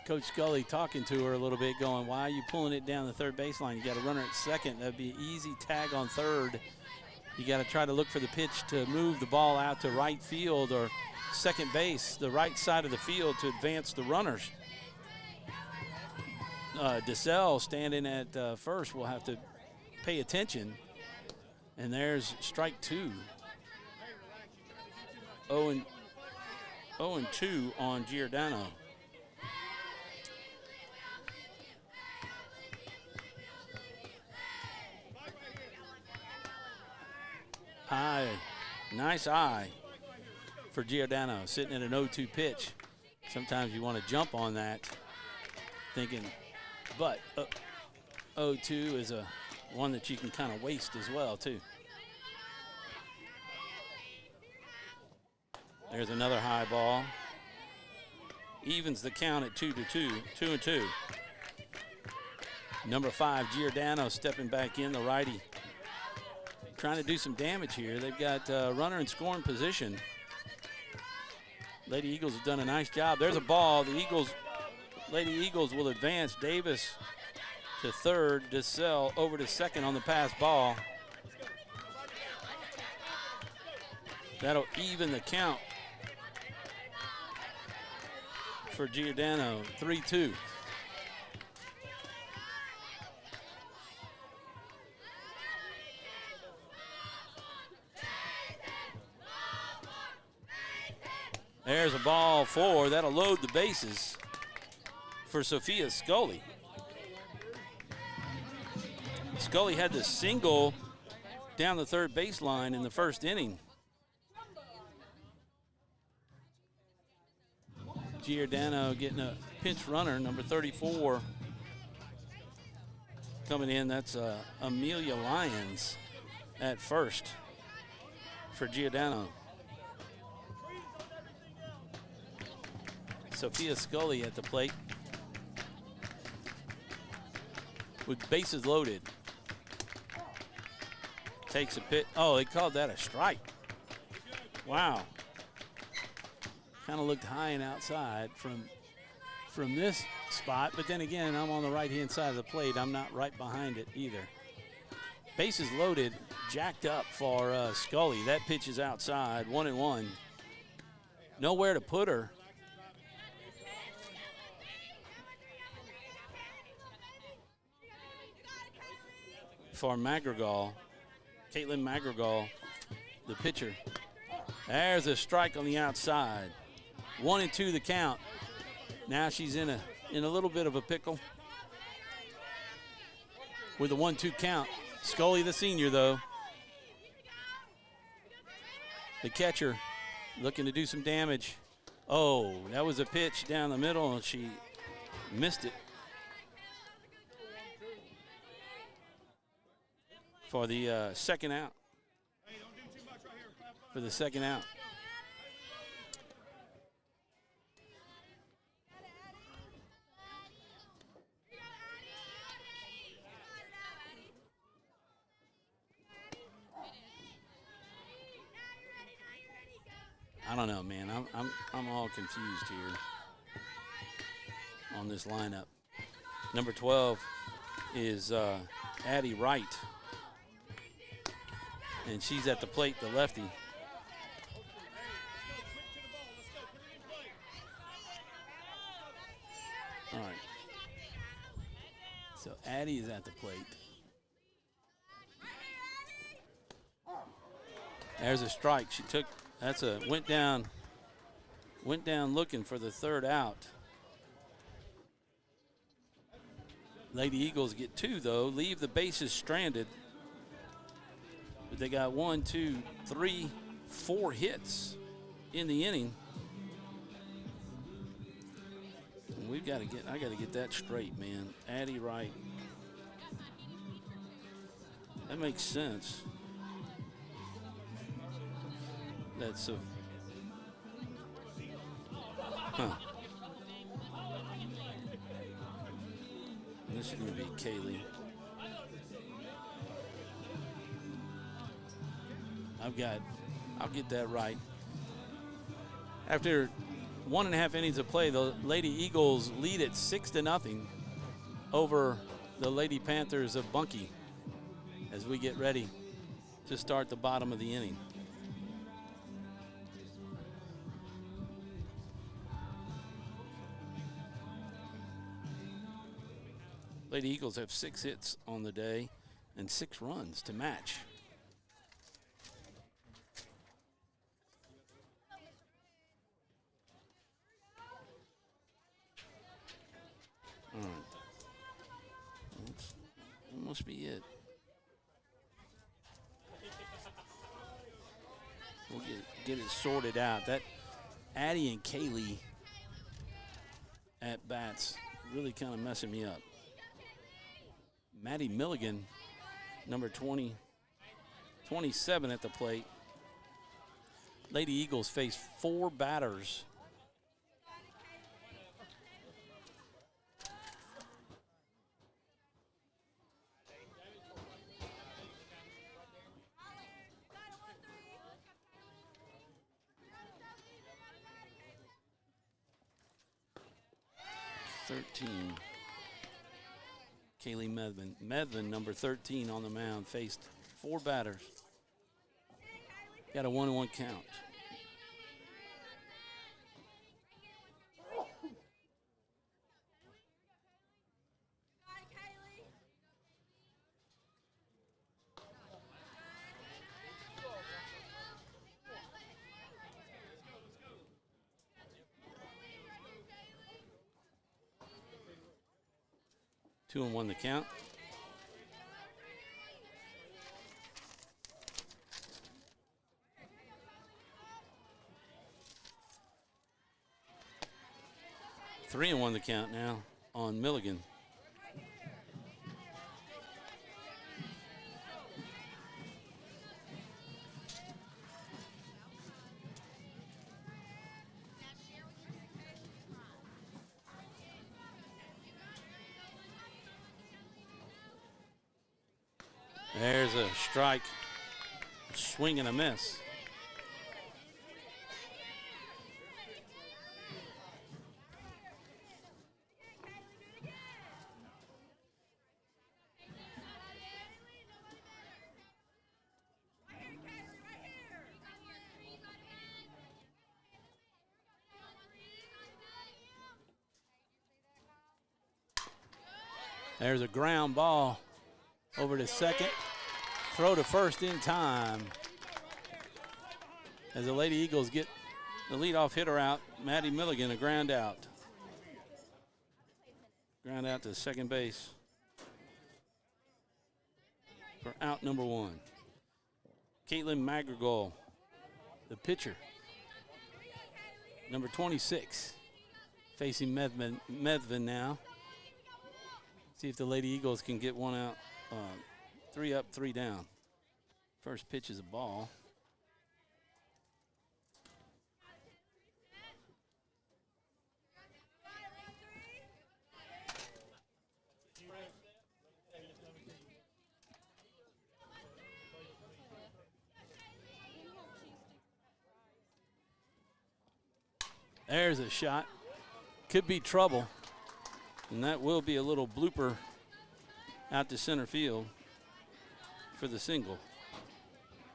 Coach Scully talking to her a little bit, going, why are you pulling it down the third baseline? You got a runner at second. That'd be an easy tag on third. You got to try to look for the pitch to move the ball out to right field or second base, the right side of the field, to advance the runners. DeSalle standing at first will have to pay attention. And there's strike 2. 0-2 on Giordano. High, nice eye for Giordano, sitting at an 0-2 pitch. Sometimes you want to jump on that, thinking, but 0-2 is one that you can kind of waste as well, too. There's another high ball. Evens the count at 2-2, 2-2. Number 5, Giordano, stepping back in, the righty. Trying to do some damage here. They've got runner in scoring position. Lady Eagles have done a nice job. There's a ball. The Eagles Lady Eagles will advance. Davis to third. DeSalle over to second on the pass ball. That'll even the count for Giordano, 3-2. There's a ball forward. That'll load the bases for Sophia Scully. Scully had the single down the third baseline in the first inning. Giordano getting a pinch runner, number 34. Coming in, that's Amelia Lyons at first for Giordano. Sophia Scully at the plate with bases loaded. Takes a pitch. Oh, they called that a strike. Wow. Kind of looked high and outside from this spot, but then again, I'm on the right-hand side of the plate. I'm not right behind it either. Bases loaded, jacked up for Scully. That pitch is outside, 1-1. Nowhere to put her. For Madrigal, Caitlin Madrigal, the pitcher. There's a strike on the outside. 1-2 the count. Now she's in a little bit of a pickle with a 1-2 count. Scully, the senior, though. The catcher looking to do some damage. Oh, that was a pitch down the middle, and she missed it. For the second out. For the second out. I don't know, man. I'm all confused here on this lineup. Number 12 is Addie Wright. And she's at the plate, the lefty. All right. So Addie is at the plate. There's a strike. She took, went down looking for the third out. Lady Eagles get 2 though, leave the bases stranded. But they got 1, 2, 3, 4 hits in the inning. And I got to get that straight, man. Addie Wright. That makes sense. That's a, This is going to be Kaylee. I'll get that right. After 1.5 innings of play, the Lady Eagles lead it 6-0 over the Lady Panthers of Bunkie as we get ready to start the bottom of the inning. Lady Eagles have 6 hits on the day and 6 runs to match. All right. That must be it. We'll get it sorted out. That Addie and Kaylee at bats really kind of messing me up. Maddie Milligan, number 27 at the plate. Lady Eagles face 4 batters. 13. Kaylee Medvin. Medvin, number 13 on the mound, faced 4 batters. Got a 1-1 count. Two and 1 the count. Three and 1 the count now on Milligan. There's a strike, swing and a miss. There's a ground ball over to second. Throw to first in time. As the Lady Eagles get the leadoff hitter out, Maddie Milligan, a ground out. Ground out to second base for out number 1. Caitlin Madrigal, the pitcher. Number 26, facing Medvin now. See if the Lady Eagles can get one out. 3 up, 3 down. First pitch is a ball. There's a shot. Could be trouble. And that will be a little blooper out to center field for the single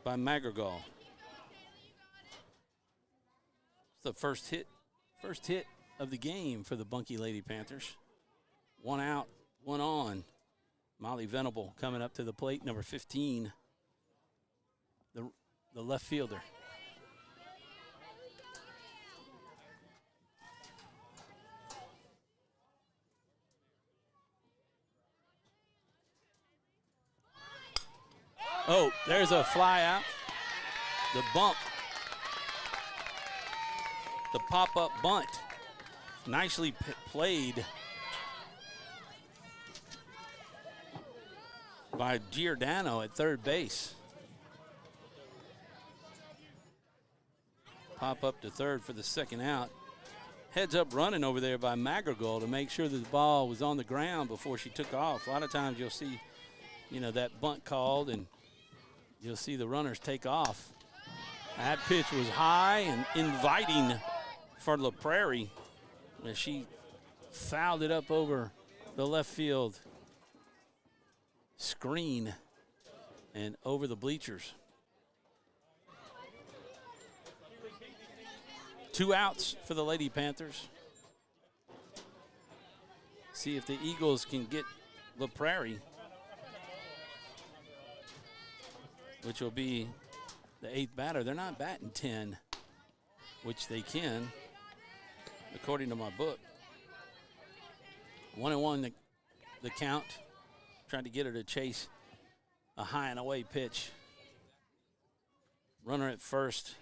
by Madrigal. It's the first hit of the game for the Bunkie Lady Panthers. 1 out, 1 on. Molly Venable coming up to the plate, number 15, the left fielder. Oh, there's a fly out. The bump. The pop-up bunt. Nicely played by Giordano at third base. Pop up to third for the second out. Heads up running over there by Madrigal to make sure that the ball was on the ground before she took off. A lot of times you'll see, that bunt called and you'll see the runners take off. That pitch was high and inviting for La Prairie as she fouled it up over the left field screen and over the bleachers. 2 outs for the Lady Panthers. See if the Eagles can get La Prairie, which will be the 8th batter. They're not batting 10, which they can, according to my book. 1-1 the count. Trying to get her to chase a high and away pitch. Runner at first,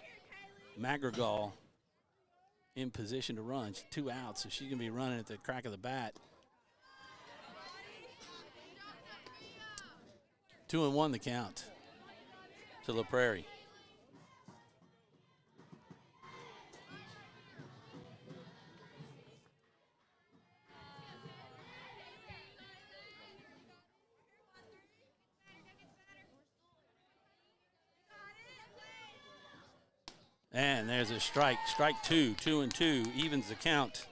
Madrigal in position to run. She's 2 outs, so she's going to be running at the crack of the bat. 2-1 the count to La Prairie. And there's a strike. Strike 2, 2-2, evens the count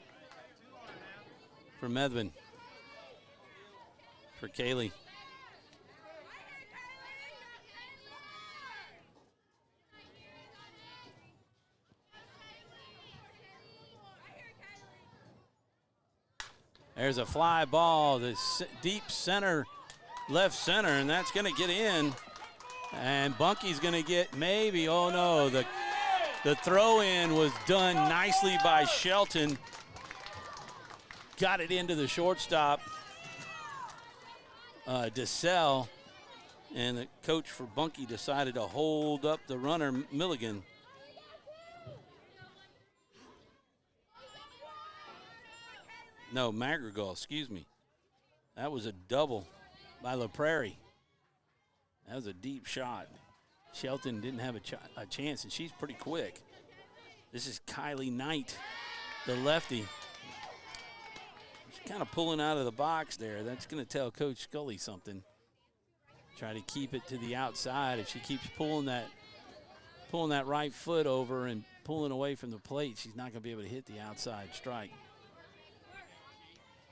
for Medvin. For Kaylee. There's a fly ball, the deep center, left center, and that's going to get in. And Bunkie's going to get maybe, oh no, the throw-in was done nicely by Shelton. Got it into the shortstop, DeSalle, and the coach for Bunkie decided to hold up the runner, Milligan. No, Madrigal, excuse me. That was a double by La Prairie. That was a deep shot. Shelton didn't have a chance, and she's pretty quick. This is Kylie Knight, the lefty. She's kind of pulling out of the box there. That's going to tell Coach Scully something. Try to keep it to the outside. If she keeps pulling that right foot over and pulling away from the plate, she's not going to be able to hit the outside strike.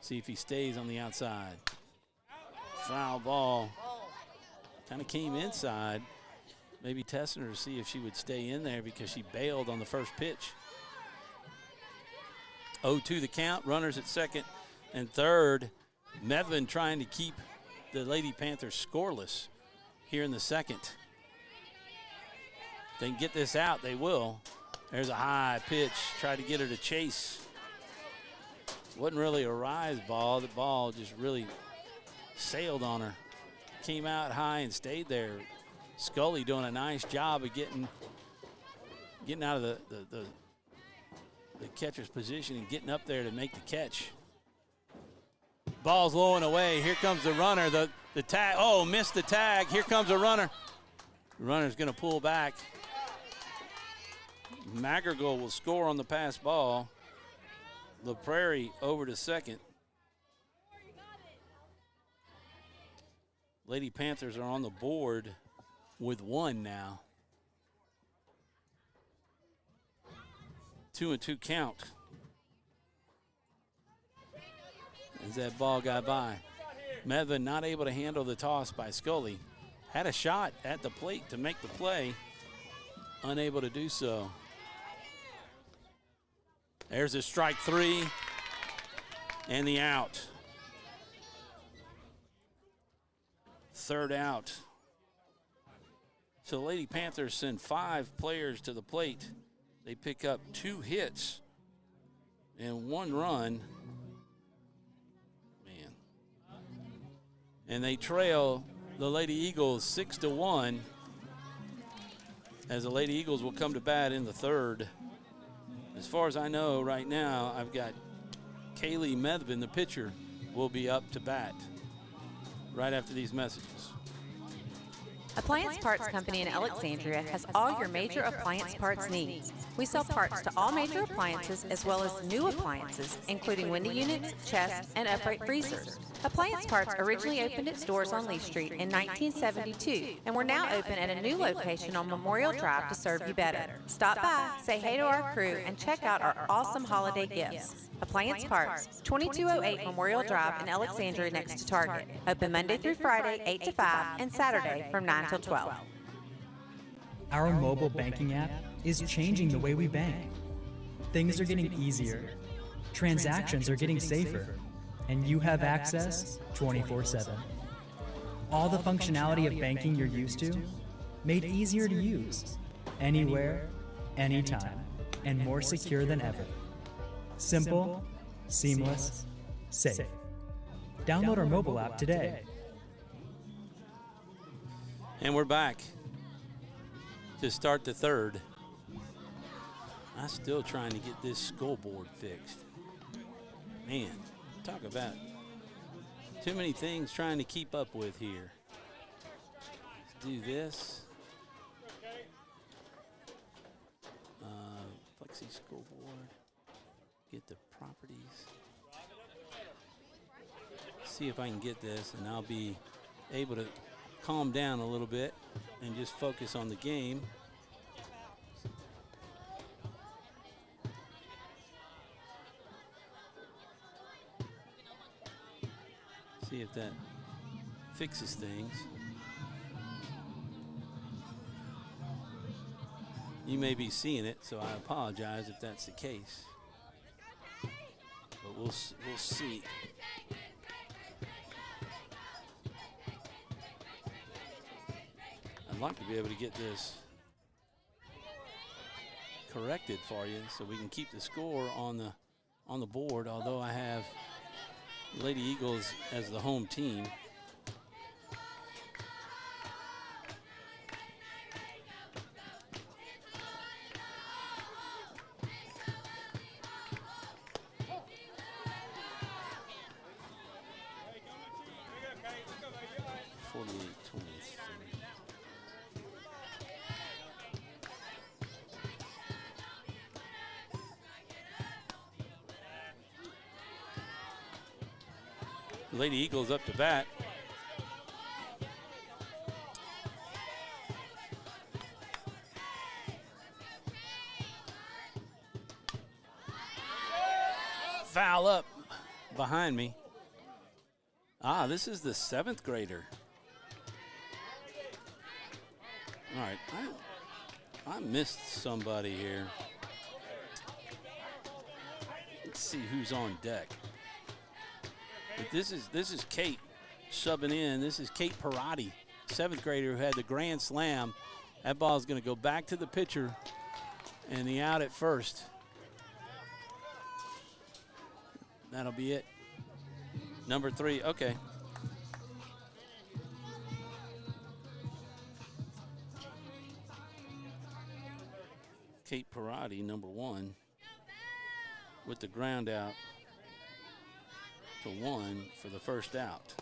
See if he stays on the outside. Foul ball. Kind of came inside. Maybe testing her to see if she would stay in there because she bailed on the first pitch. 0-2 the count. Runners at second and third. Medvin trying to keep the Lady Panthers scoreless here in the second. If they can get this out, they will. There's a high pitch. Try to get her to chase. Wasn't really a rise ball. The ball just really sailed on her. Came out high and stayed there. Scully doing a nice job of getting out of the catcher's position and getting up there to make the catch. Ball's low and away. Here comes the runner. The tag. Oh, missed the tag. Here comes a runner. The runner's going to pull back. Madrigal will score on the pass ball. La Prairie over to second. Lady Panthers are on the board with one now. 2-2 count. As that ball got by. Medvin not able to handle the toss by Scully. Had a shot at the plate to make the play. Unable to do so. There's a strike three and the out. Third out. So the Lady Panthers send 5 players to the plate. They pick up 2 hits and 1 run. Man. And they trail the Lady Eagles 6-1 as the Lady Eagles will come to bat in the third. As far as I know right now, I've got Kaylee Medvin, the pitcher, will be up to bat right after these messages. Appliance Parts Company in Alexandria has all your major appliance parts needs. We sell parts to all major appliances as well as new appliances, including window units, chests, and upright freezers. Appliance Parts originally opened its doors on Lee Street in 1972, and we're now open at a new location on Memorial Drive to serve you better. Stop by, say hey to our crew, and check out our awesome holiday gifts. Appliance Parts, 2208 Memorial Drive in Alexandria next to Target. Open Monday through Friday, 8 to 5, and Saturday from 9 till 12. Our mobile banking app is changing the way we bank. Things are getting easier. Transactions are getting safer. And you have access 24/7. All the functionality of banking you're used to, made easier to use. Anywhere, anytime, and more secure than ever. Simple, seamless, safe. Download our mobile app today. And we're back to start the third. I'm still trying to get this scoreboard fixed. Man, talk about too many things trying to keep up with here. Let's do this. Flexi scoreboard. Get the properties. See if I can get this, and I'll be able to calm down a little bit and just focus on the game. See if that fixes things. You may be seeing it, so I apologize if that's the case. But we'll see. I'd like to be able to get this corrected for you so we can keep the score on the board, although I have Lady Eagles as the home team. Lady Eagles up to bat. Foul up behind me. Ah, this is the 7th grader. All right, I missed somebody here. Let's see who's on deck. But this is Kate subbing in. This is Kate Perotti, 7th grader who had the grand slam. That ball is going to go back to the pitcher and the out at first. That'll be it. Number 3, okay. Kate Perotti, number 1, with the ground out to 1 for the first out.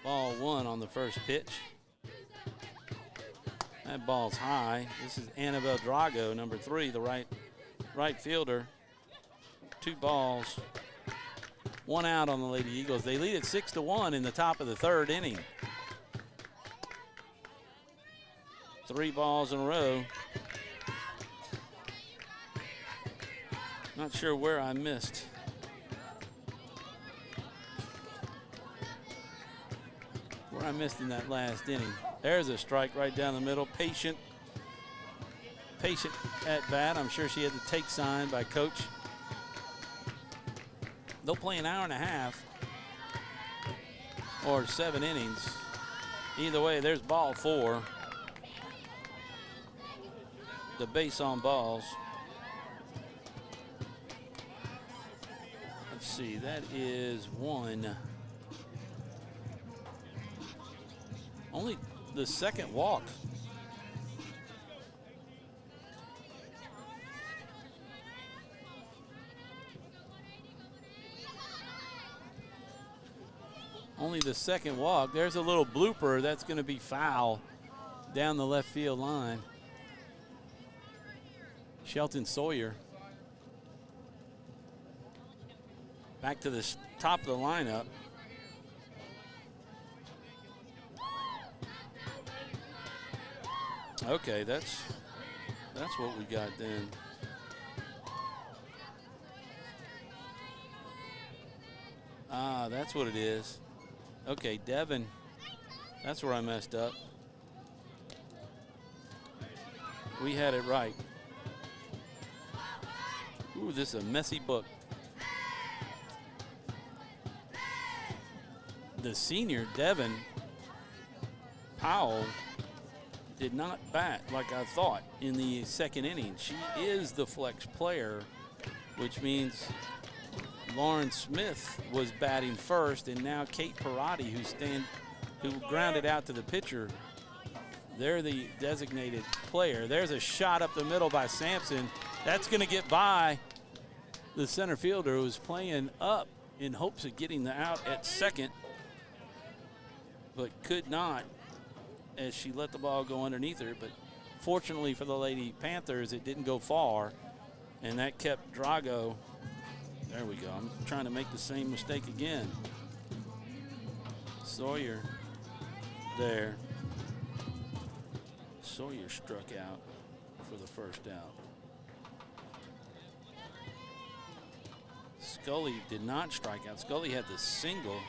Ball 1 on the first pitch. That ball's high. This is Annabelle Drago, number 3, the right fielder. 2 balls, 1 out on the Lady Eagles. They lead it 6-1 in the top of the 3rd inning. 3 balls in a row. Not sure where I missed. Where I missed in that last inning. There's a strike right down the middle. Patient at bat. I'm sure she had the take sign by coach. They'll play an hour and a half or 7 innings. Either way, there's ball 4. The base on balls. Let's see, that is 1. Only the 2nd walk. Only the 2nd walk. There's a little blooper. That's going to be foul down the left field line. Shelton Sawyer back to the top of the lineup. Okay, that's what we got then. Ah, that's what it is. Okay, Devin, that's where I messed up. We had it right. Ooh, this is a messy book. The senior, Devin Powell, did not bat like I thought in the 2nd inning. She is the flex player, which means Lauren Smith was batting first, and now Kate Perotti, who grounded out to the pitcher, they're the designated player. There's a shot up the middle by Sampson. That's going to get by the center fielder, who was playing up in hopes of getting the out at 2nd, but could not, as she let the ball go underneath her. But fortunately for the Lady Panthers, it didn't go far, and that kept Drago. There we go. I'm trying to make the same mistake again. Sawyer there. Sawyer struck out for the first out. Scully did not strike out. Scully had the single.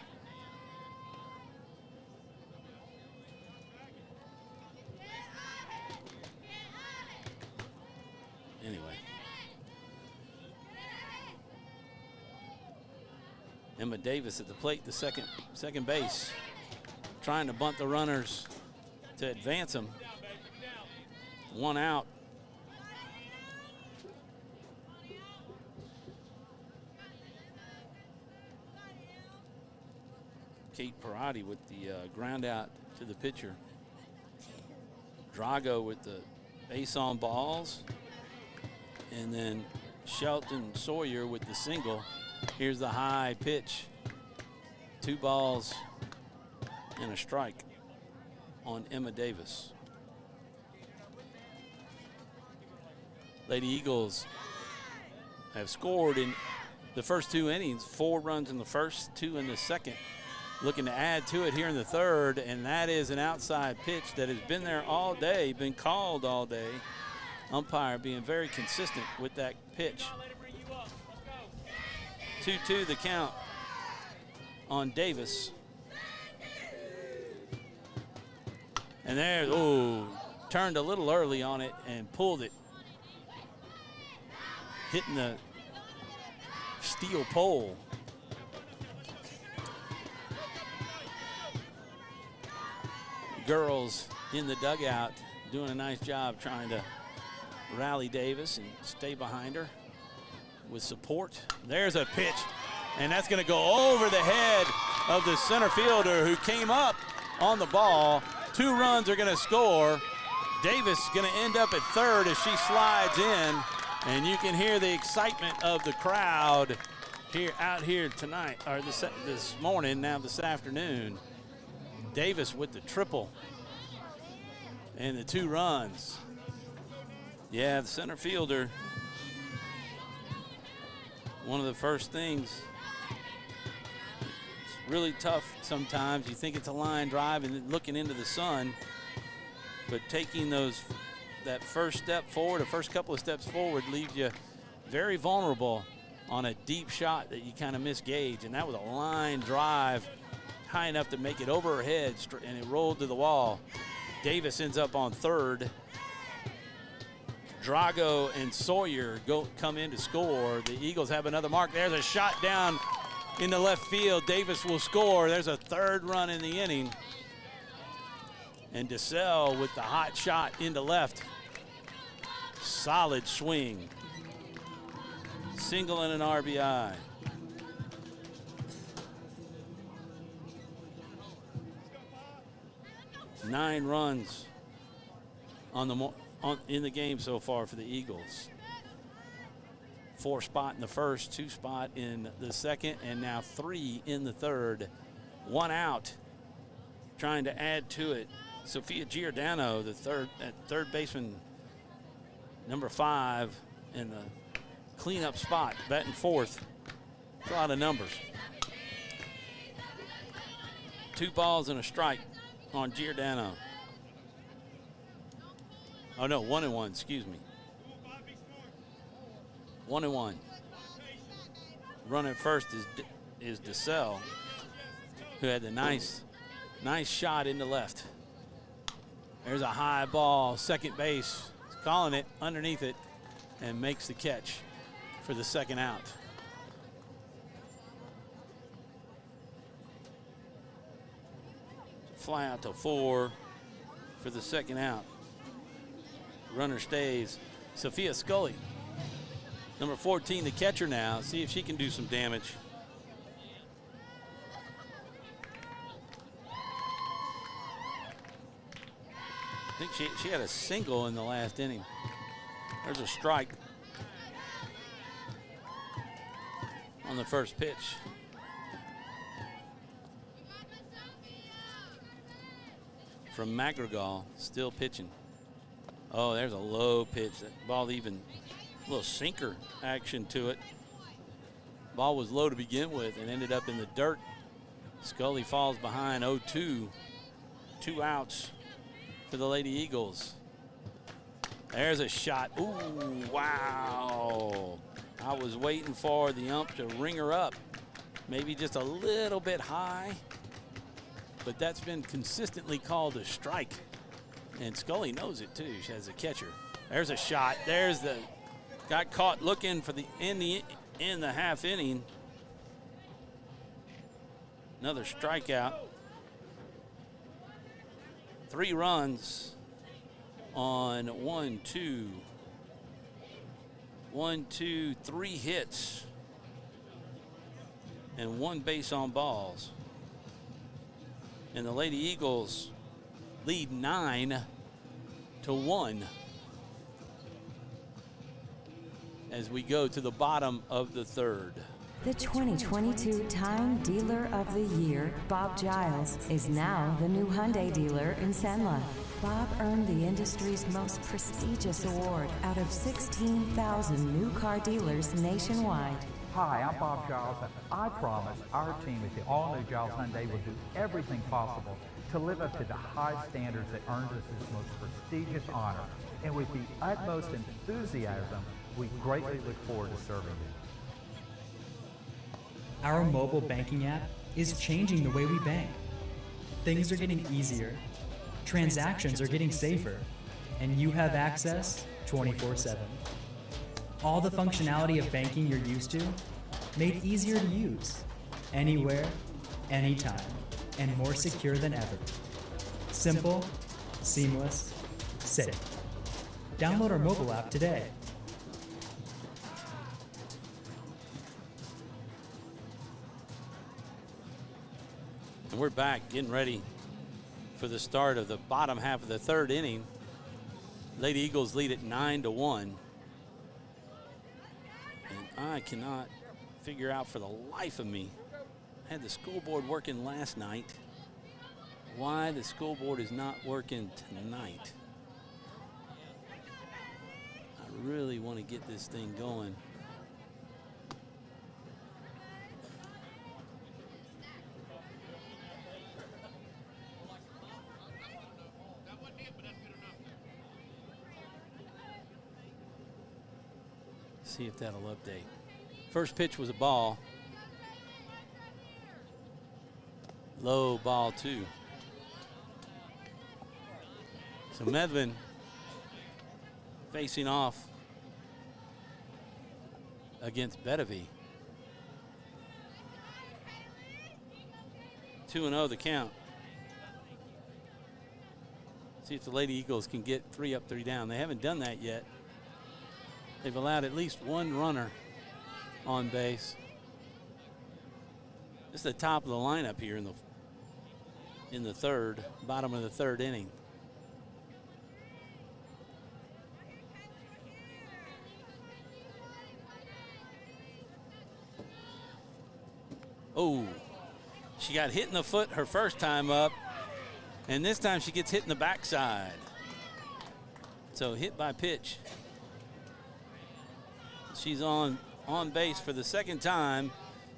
Anyway. Emma Davis at the plate, the second base, trying to bunt the runners to advance them. One out. Kate Parati with the ground out to the pitcher. Drago with the base on balls. And then Shelton Sawyer with the single. Here's the high pitch. 2 balls and a strike on Emma Davis. Lady Eagles have scored in the first 2 innings, 4 runs in the first, 2 in the second. Looking to add to it here in the third, and that is an outside pitch that has been there all day, been called all day. Umpire being very consistent with that pitch. 2-2 the count on Davis. And there, turned a little early on it and pulled it. Hitting the steel pole. Girls in the dugout doing a nice job trying to rally Davis and stay behind her with support. There's a pitch, and that's going to go over the head of the center fielder who came up on the ball. 2 runs are going to score. Davis is going to end up at third as she slides in, and you can hear the excitement of the crowd out here tonight, or this morning, now this afternoon. Davis with the triple and the 2 runs. Yeah, the center fielder, one of the first things, it's really tough sometimes. You think it's a line drive and then looking into the sun, but taking that first step forward, the first couple of steps forward, leaves you very vulnerable on a deep shot that you kind of misgauge, and that was a line drive high enough to make it over her head, and it rolled to the wall. Davis ends up on third. Drago and Sawyer come in to score. The Eagles have another mark. There's a shot down in the left field. Davis will score. There's a 3rd run in the inning. And DeSalle with the hot shot into left. Solid swing. Single and an RBI. Nine runs in the game so far for the Eagles. 4 spot in the first, 2 spot in the second, and now 3 in the third. 1 out, trying to add to it. Sophia Giordano, the third baseman, number 5, in the cleanup spot, batting 4th. That's a lot of numbers. 2 balls and a strike on Giordano. Oh no, 1-1, excuse me. 1-1. Running first is DeSalle, who had the nice shot into left. There's a high ball, second base, calling it underneath it, and makes the catch for the 2nd out. Fly out to 4 for the 2nd out. Runner stays. Sophia Scully, number 14, the catcher now. See if she can do some damage. I think she had a single in the last inning. There's a strike on the first pitch. From Madrigal, still pitching. Oh, there's a low pitch. That ball even, a little sinker action to it. Ball was low to begin with and ended up in the dirt. Scully falls behind 0-2. 2 outs for the Lady Eagles. There's a shot. Ooh, wow. I was waiting for the ump to ring her up. Maybe just a little bit high. But that's been consistently called a strike. And Scully knows it too. She has a catcher. There's a shot. There's the, got caught looking for the in the half inning. Another strikeout. 3 runs on 3 hits and 1 base on balls. And the Lady Eagles lead 9-1 as we go to the bottom of the third. The 2022 Time Dealer of the Year, Bob Giles, is now the new Hyundai dealer in Senla. Bob earned the industry's most prestigious award out of 16,000 new car dealers nationwide. Hi, I'm Bob Giles, and I promise our team at the all-new Giles Hyundai will do everything possible to live up to the high standards that earned us this most prestigious honor. And with the utmost enthusiasm, we greatly look forward to serving you. Our mobile banking app is changing the way we bank. Things are getting easier, transactions are getting safer, and you have access 24/7. All the functionality of banking you're used to, made easier to use, anywhere, anytime, and more secure than ever. Simple, seamless, safe. Download our mobile app today. And we're back getting ready for the start of the bottom half of the third inning. Lady Eagles lead at 9-1. And I cannot figure out for the life of me, I had the school board working last night, why the school board is not working tonight. I really want to get this thing going. See if that'll update. First pitch was a ball. Low, ball 2. So Medlin facing off against Bedivere. 2-0 the count. See if the Lady Eagles can get 3 up, 3 down. They haven't done that yet. They've allowed at least 1 runner on base. This is the top of the lineup here in the third, bottom of the third inning. Oh, she got hit in the foot her first time up, and this time she gets hit in the backside. So hit by pitch. She's on base for the second time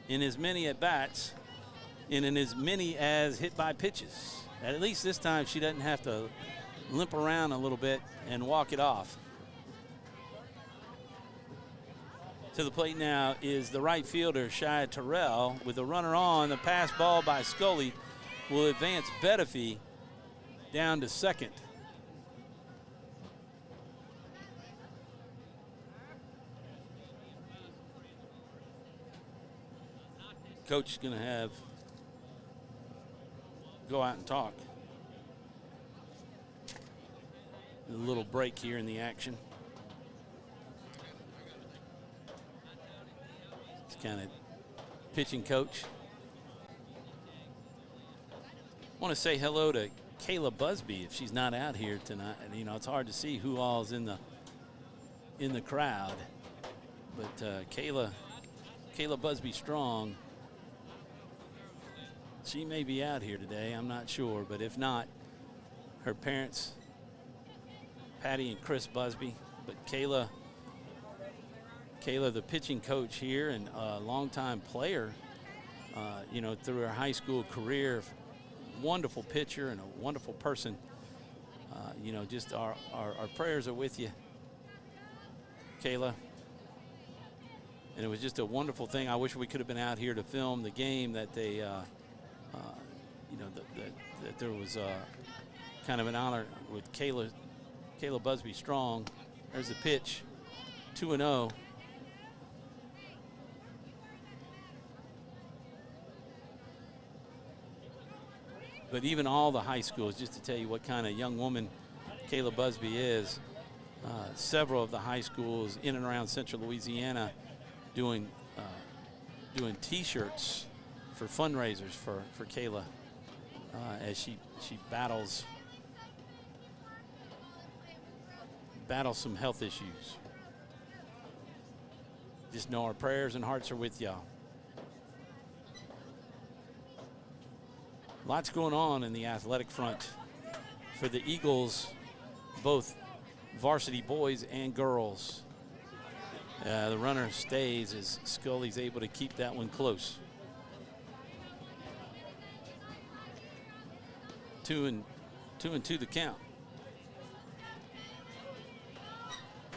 in as many at-bats and in as many as hit by pitches. At least this time she doesn't have to limp around a little bit and walk it off. To the plate now is the right fielder, Shia Terrell, with a runner on. The pass ball by Scully will advance Bedivere down to second. Coach is going to go out and talk. A little break here in the action. It's kind of pitching coach. I want to say hello to Kayla Busby if she's not out here tonight. And, you know, it's hard to see who all's in the crowd. But Kayla Busby Strong, she may be out here today, I'm not sure, but if not, her parents, Patty and Chris Busby, but Kayla, the pitching coach here and a longtime player, you know, through her high school career, wonderful pitcher and a wonderful person. You know, just our prayers are with you Kayla. And it was just a wonderful thing. I wish we could have been out here to film the game, that they, you know, that there was kind of an honor with Kayla Busby Strong. There's the pitch, 2-0. But even all the high schools, just to tell you what kind of young woman Kayla Busby is, several of the high schools in and around Central Louisiana doing T-shirts for fundraisers for Kayla as she battles some health issues. Just know our prayers and hearts are with y'all. Lots going on in the athletic front for the Eagles, both varsity boys and girls. The runner stays as Scully's able to keep that one close. 2-2 the count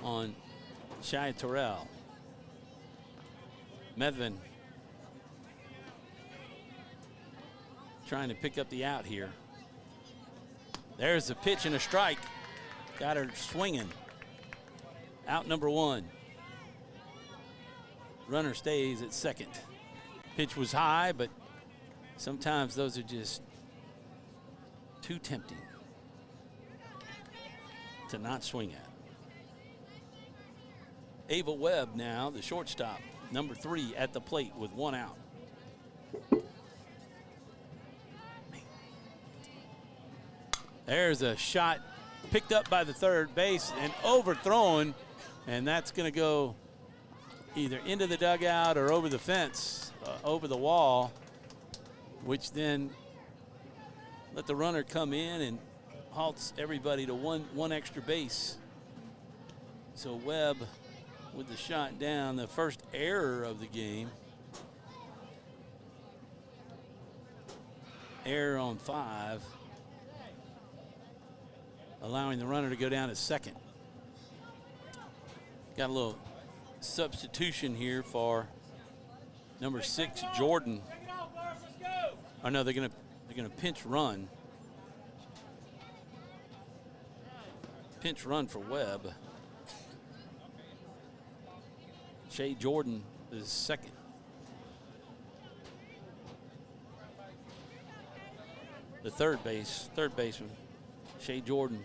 on Shia Terrell. Medvin trying to pick up the out here. There's the pitch and a strike. Got her swinging. Out number 1. Runner stays at second. Pitch was high, but sometimes those are just too tempting to not swing at. Ava Webb now, the shortstop, number 3 at the plate with 1 out. There's a shot picked up by the third base and overthrown, and that's going to go either into the dugout or over the fence, over the wall, which then let the runner come in and halts everybody to one extra base. So Webb with the shot down, the first error of the game. Error on 5, allowing the runner to go down to second. Got a little substitution here for number 6, Jordan. Oh no, they're gonna pinch run. Pinch run for Webb. Shay Jordan is second. The third baseman, Shay Jordan.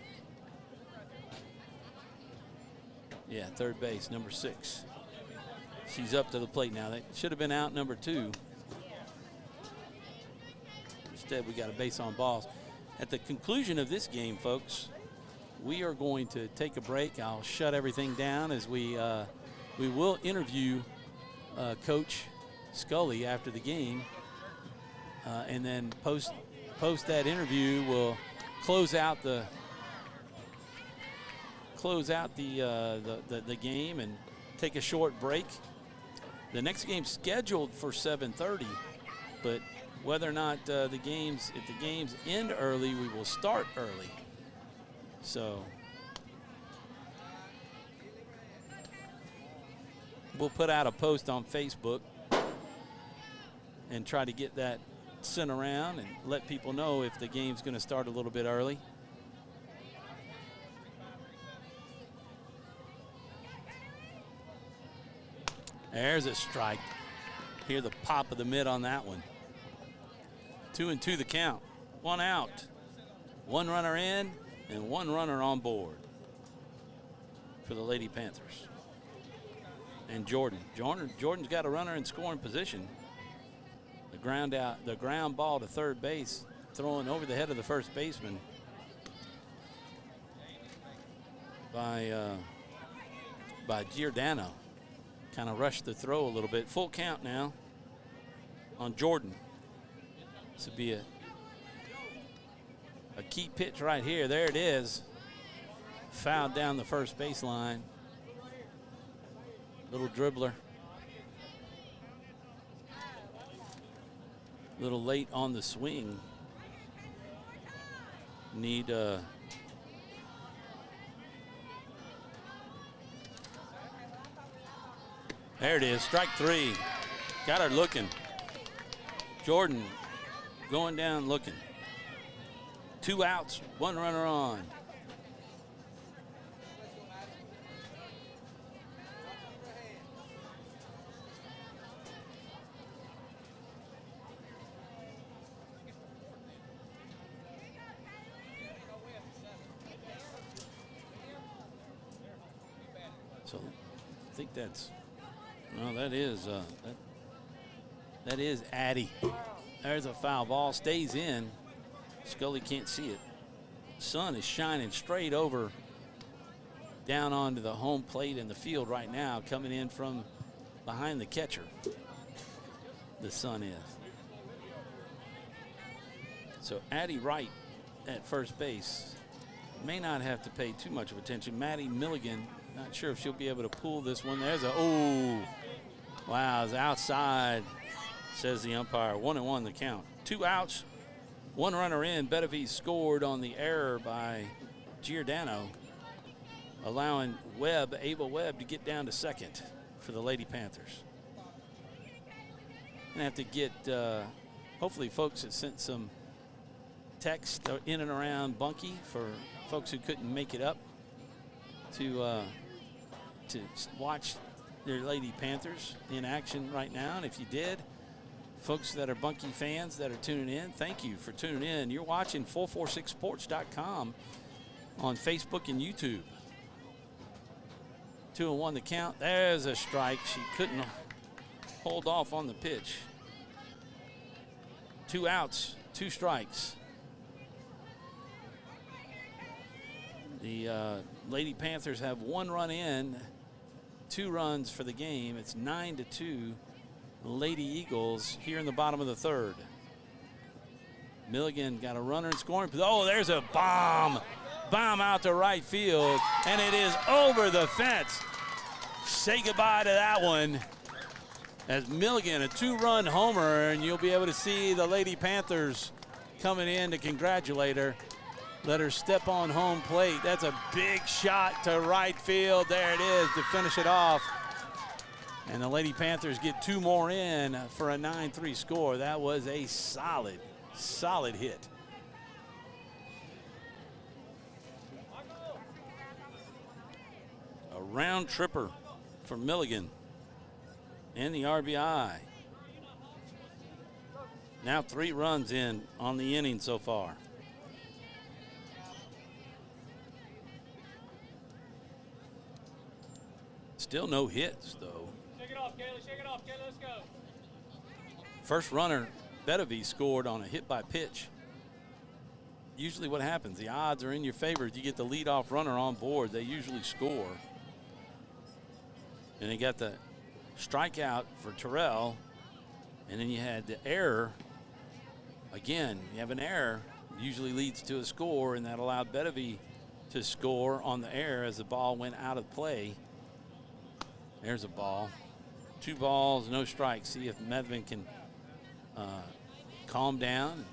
Yeah, third base, number 6. She's up to the plate now. That should have been out number 2. Instead, we got a base on balls. At the conclusion of this game, folks, we are going to take a break. I'll shut everything down as we will interview Coach Scully after the game, and then post that interview, we'll close out the game and take a short break. The next game's scheduled for 7:30, but whether or not if the games end early, we will start early. So we'll put out a post on Facebook and try to get that sent around and let people know if the game's going to start a little bit early. There's a strike. Hear the pop of the mitt on that one. 2-2 the count. 1 out. 1 runner in and 1 runner on board for the Lady Panthers. And Jordan's got a runner in scoring position. The ground ball to third base, throwing over the head of the first baseman by Giordano. Kind of rushed the throw a little bit. Full count now on Jordan. This would be a key pitch right here. There it is. Fouled down the first baseline. Little dribbler. Little late on the swing. Need There it is, strike 3. Got her looking. Jordan going down looking. 2 outs, 1 runner on. So I think that's, no, that is Addy. There's a foul ball, stays in. Scully can't see it. Sun is shining straight over down onto the home plate in the field right now, coming in from behind the catcher. The sun is. So Addie Wright at first base may not have to pay too much of attention. Maddie Milligan, not sure if she'll be able to pull this one. There's a, oh, wow, it's outside, says the umpire. 1-1 the count. 2 outs, 1 runner in. Betevi scored on the error by Giordano, allowing Ava Webb to get down to second for the Lady Panthers. Gonna have to get, hopefully folks have sent some text in and around Bunkie for folks who couldn't make it up to watch their Lady Panthers in action right now. And if you did, folks that are Bunkie fans that are tuning in, thank you for tuning in. You're watching 446sports.com on Facebook and YouTube. 2-1 the count. There's a strike. She couldn't hold off on the pitch. 2 outs, 2 strikes. The Lady Panthers have 1 run in, 2 runs for the game. It's 9-2 Lady Eagles here in the bottom of the 3rd. Milligan got a runner in scoring. Oh, there's a bomb. Bomb out to right field, and it is over the fence. Say goodbye to that one. As Milligan, a 2-run homer, and you'll be able to see the Lady Panthers coming in to congratulate her. Let her step on home plate. That's a big shot to right field. There it is to finish it off. And the Lady Panthers get 2 more in for a 9-3 score. That was a solid, solid hit. A round tripper for Milligan and the RBI. Now 3 runs in on the inning so far. Still no hits, though. Shake it off, Kaylee. Shake it off, Kaylee. Let's go. First runner, Betevi, scored on a hit by pitch. Usually what happens, the odds are in your favor. If you get the leadoff runner on board, they usually score. And they got the strikeout for Terrell. And then you had the error. Again, you have an error, usually leads to a score, and that allowed Betevi to score on the error as the ball went out of play. There's a ball. 2 balls, no strikes. See if Medvin can calm down.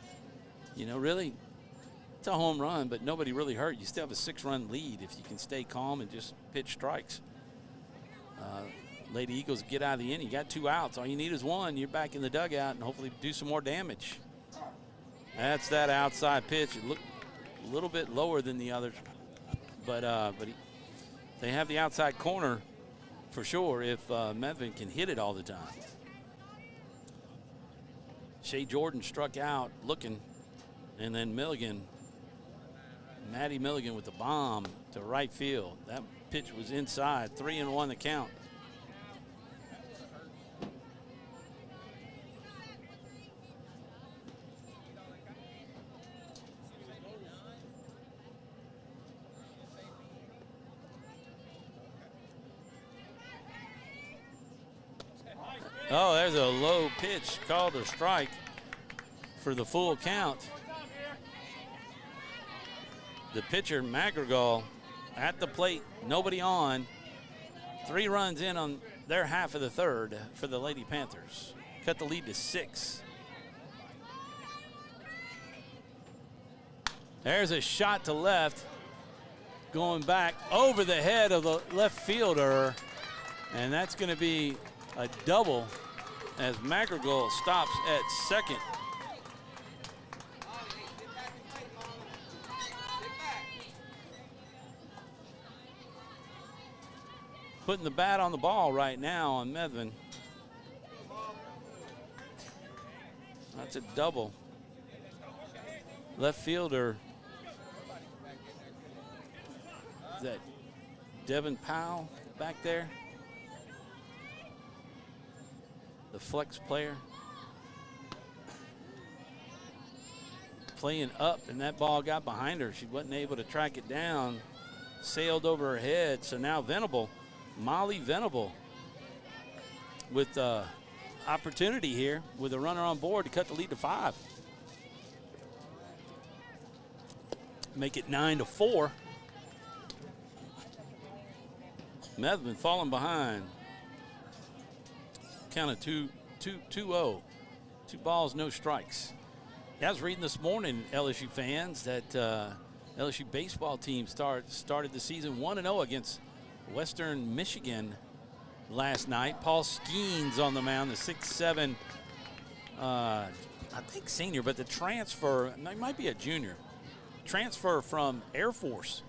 You know, really, it's a home run, but nobody really hurt. You still have a 6-run lead if you can stay calm and just pitch strikes. Lady Eagles get out of the inning. You got 2 outs. All you need is 1. You're back in the dugout and hopefully do some more damage. That's that outside pitch. It looked a little bit lower than the others, but they have the outside corner for sure if Medvin can hit it all the time. Shea Jordan struck out looking, and then Maddie Milligan with the bomb to right field. That pitch was inside. 3-1 the count. Oh, there's a low pitch called a strike for the full count. The pitcher, Madrigal, at the plate, nobody on. 3 runs in on their half of the 3rd for the Lady Panthers. Cut the lead to 6. There's a shot to left, going back over the head of the left fielder, and that's going to be a double as Madrigal stops at second. Putting the bat on the ball right now on Medvin. That's a double. Left fielder, is that Devin Powell back there? The flex player. Playing up, and that ball got behind her. She wasn't able to track it down. Sailed over her head. So now Venable, Molly Venable, with opportunity here with a runner on board to cut the lead to 5. Make it 9-4. Medvin falling behind. Count of 2-0. 2 balls, no strikes. Yeah, I was reading this morning, LSU fans, that LSU baseball team started the season 1-0 against Western Michigan last night. Paul Skeens on the mound, the 6'7", I think senior, but the transfer, it might be a junior, transfer from Air Force.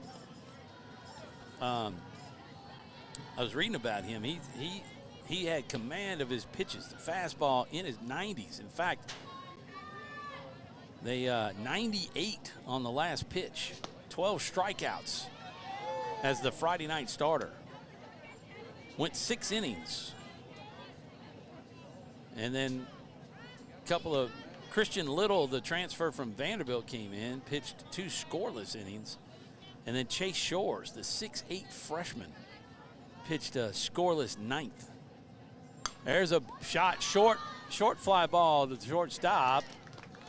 I was reading about him. He had command of his pitches, the fastball in his 90s. In fact, they 98 on the last pitch, 12 strikeouts as the Friday night starter. Went 6 innings. And then a couple of Christian Little, the transfer from Vanderbilt, came in, pitched 2 scoreless innings. And then Chase Shores, the 6'8" freshman, pitched a scoreless 9th. There's a shot, short fly ball to the shortstop,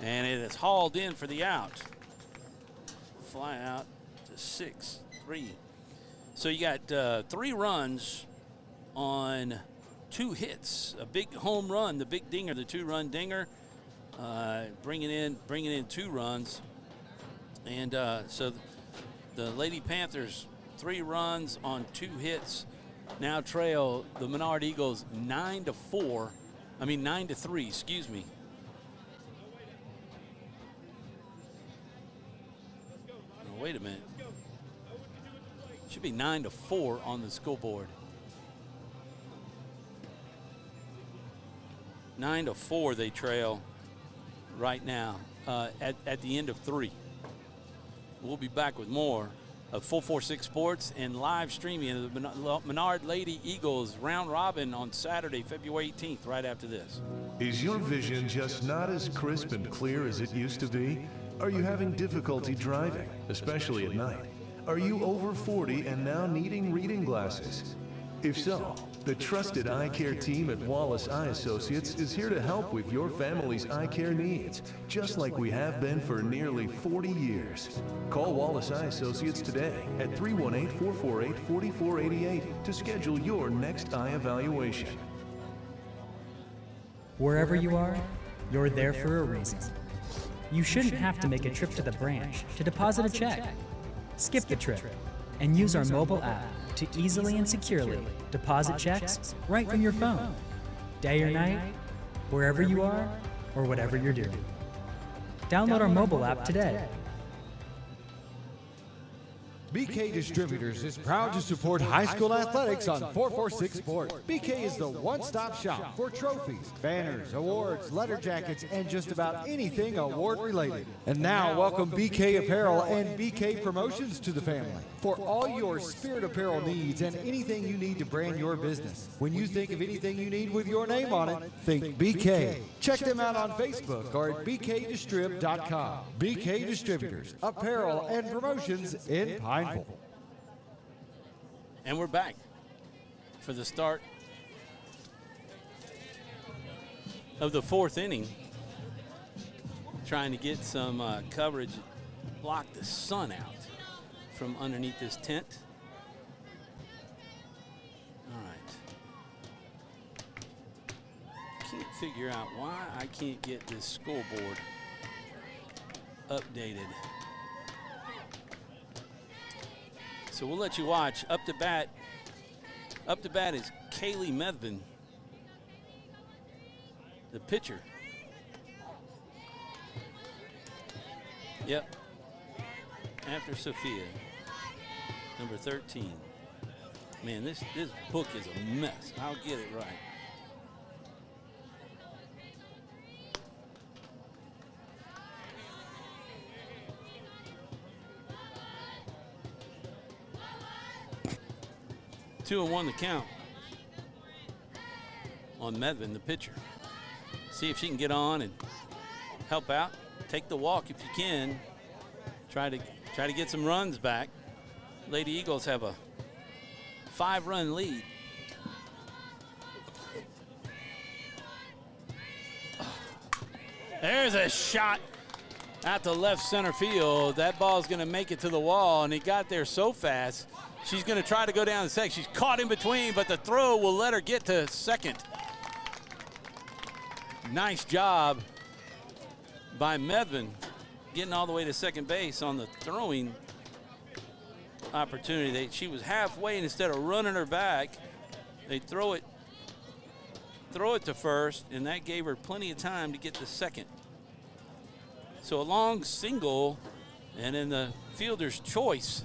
and it is hauled in for the out. Fly out to 6-3. So you got 3 runs on 2 hits. A big home run, the big dinger, the 2-run dinger, bringing in 2 runs. And so the Lady Panthers, 3 runs on 2 hits, now trail the Menard Eagles 9-3, excuse me. Oh, wait a minute. Should be 9-4 on the scoreboard. 9-4 they trail right now at the end of 3. We'll be back with more of 446 Sports and live streaming of the Menard Lady Eagles round robin on Saturday, February 18th, right after this. Is your vision just not as crisp and clear as it used to be? Are you having difficulty driving, especially at night? Are you over 40 and now needing reading glasses? If so, the trusted eye care team at Wallace Eye Associates is here to help with your family's eye care needs, just like we have been for nearly 40 years. Call Wallace Eye Associates today at 318-448-4488 to schedule your next eye evaluation. Wherever you are, you're there for a reason. You shouldn't have to make a trip to the branch to deposit a check. Skip the trip and use our mobile app to easily and securely deposit checks right from your phone, day or night, wherever you are or whatever you're doing. Download our mobile app today. BK Distributors is proud to support high school athletics on 446 Sports. BK is the one-stop shop for trophies, banners, awards, letter jackets, and just about anything award-related. And now, welcome BK Apparel and BK Promotions to the family for all your spirit apparel needs and anything you need to brand your business. When you think of anything you need with your name on it, think BK. Check them out on Facebook or at bkdistrib.com. BK Distributors, Apparel and Promotions in Pineville. And we're back for the start of the 4th inning. Trying to get some coverage, block the sun out from underneath this tent. All right. Can't figure out why I can't get this scoreboard updated. So we'll let you watch. Up to bat is Kaylee Medvin. the pitcher. Yep. After Sophia, number 13. Man, this book is a mess. I'll get it right. Two and one the count on Medvin, the pitcher. See if she can get on and help out. Take the walk if you can. Try to get some runs back. Lady Eagles have a 5-run lead. There's a shot out to left center field. That ball's going to make it to the wall, and he got there so fast. She's going to try to go down the second. She's caught in between, but the throw will let her get to second. Nice job by Medvin getting all the way to second base on the throwing opportunity. She was halfway, and instead of running her back, they throw it to first, and that gave her plenty of time to get to second. So a long single, and then the fielder's choice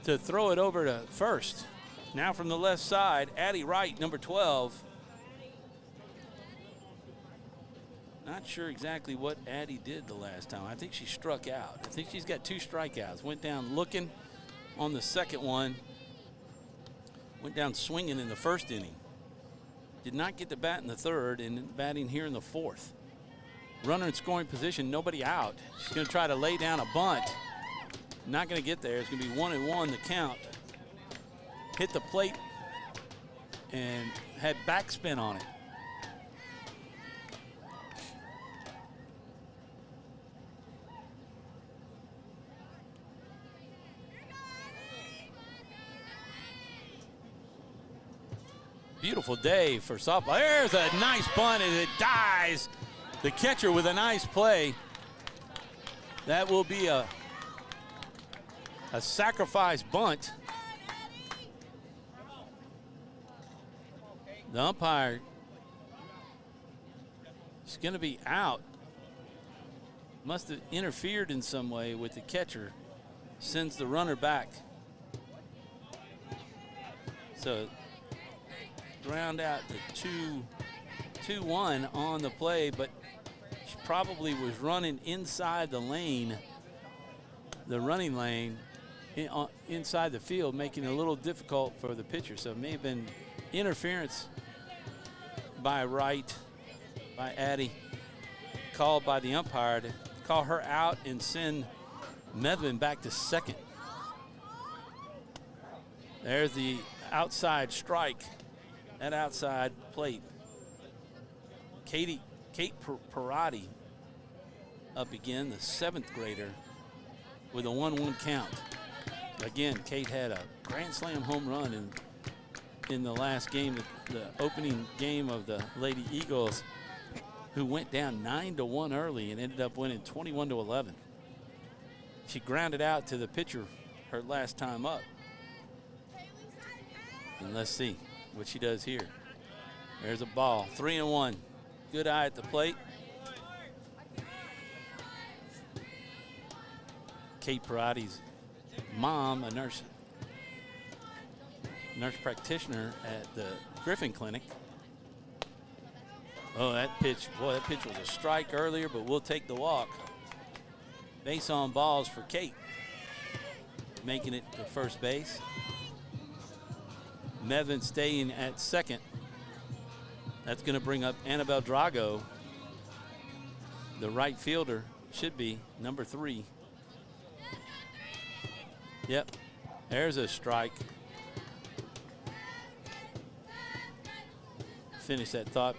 to throw it over to first. Now from the left side, Addie Wright, number 12. Not sure exactly what Addie did the last time. I think she struck out. I think she's got 2 strikeouts. Went down looking on the second one. Went down swinging in the first inning. Did not get to bat in the third, and batting here in the fourth. Runner in scoring position, nobody out. She's going to try to lay down a bunt. Not going to get there. It's going to be 1-1 the count. Hit the plate and had backspin on it. Beautiful day for softball. There's a nice bunt, and it dies. The catcher with a nice play. That will be a sacrifice bunt. The umpire is going to be out. Must have interfered in some way with the catcher. Sends the runner back. So ground out the 2-1 on the play, but she probably was running inside the lane, the running lane, inside the field, making it a little difficult for the pitcher. So it may have been interference by Wright, by Addie, called by the umpire to call her out and send Medvin back to second. There's the outside strike at outside plate. Kate Parati up again, the 7th grader, with a 1-1 count. Again, Kate had a grand slam home run in the last game, the opening game of the Lady Eagles, who went down 9-1 early and ended up winning 21-11. She grounded out to the pitcher her last time up. And let's see what she does here. There's a ball, 3-1. Good eye at the plate. Kate Parati's mom, a nurse practitioner at the Griffin Clinic. Oh, that pitch was a strike earlier, but we'll take the walk. Base on balls for Kate, making it to first base. Medvin staying at second. That's going to bring up Annabelle Drago, the right fielder, should be number 3. Yep, there's a strike. Finish that thought.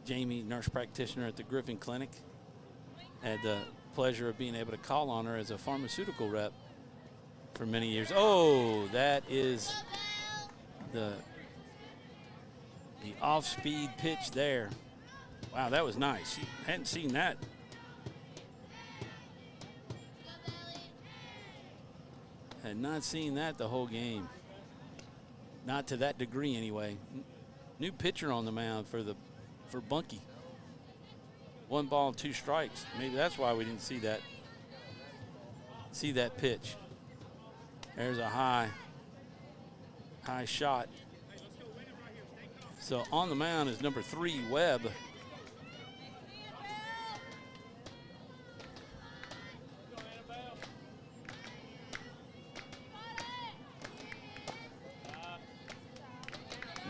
Jamie, nurse practitioner at the Griffin Clinic, had the pleasure of being able to call on her as a pharmaceutical rep for many years. Oh, that is the off-speed pitch there. Wow, that was nice. Hadn't seen that. Had not seen that the whole game. Not to that degree anyway. New pitcher on the mound for the for Bunkie. 1 ball and 2 strikes. Maybe that's why we didn't see that pitch. There's a high shot. So on the mound is number 3, Webb.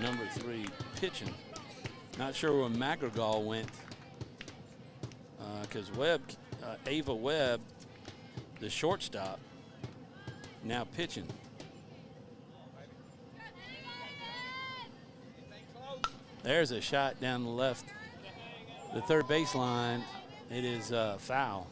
Number 3 pitching. Not sure where Magrigal went, because Ava Webb, the shortstop, now pitching. There's a shot down the left, the third baseline. It is foul.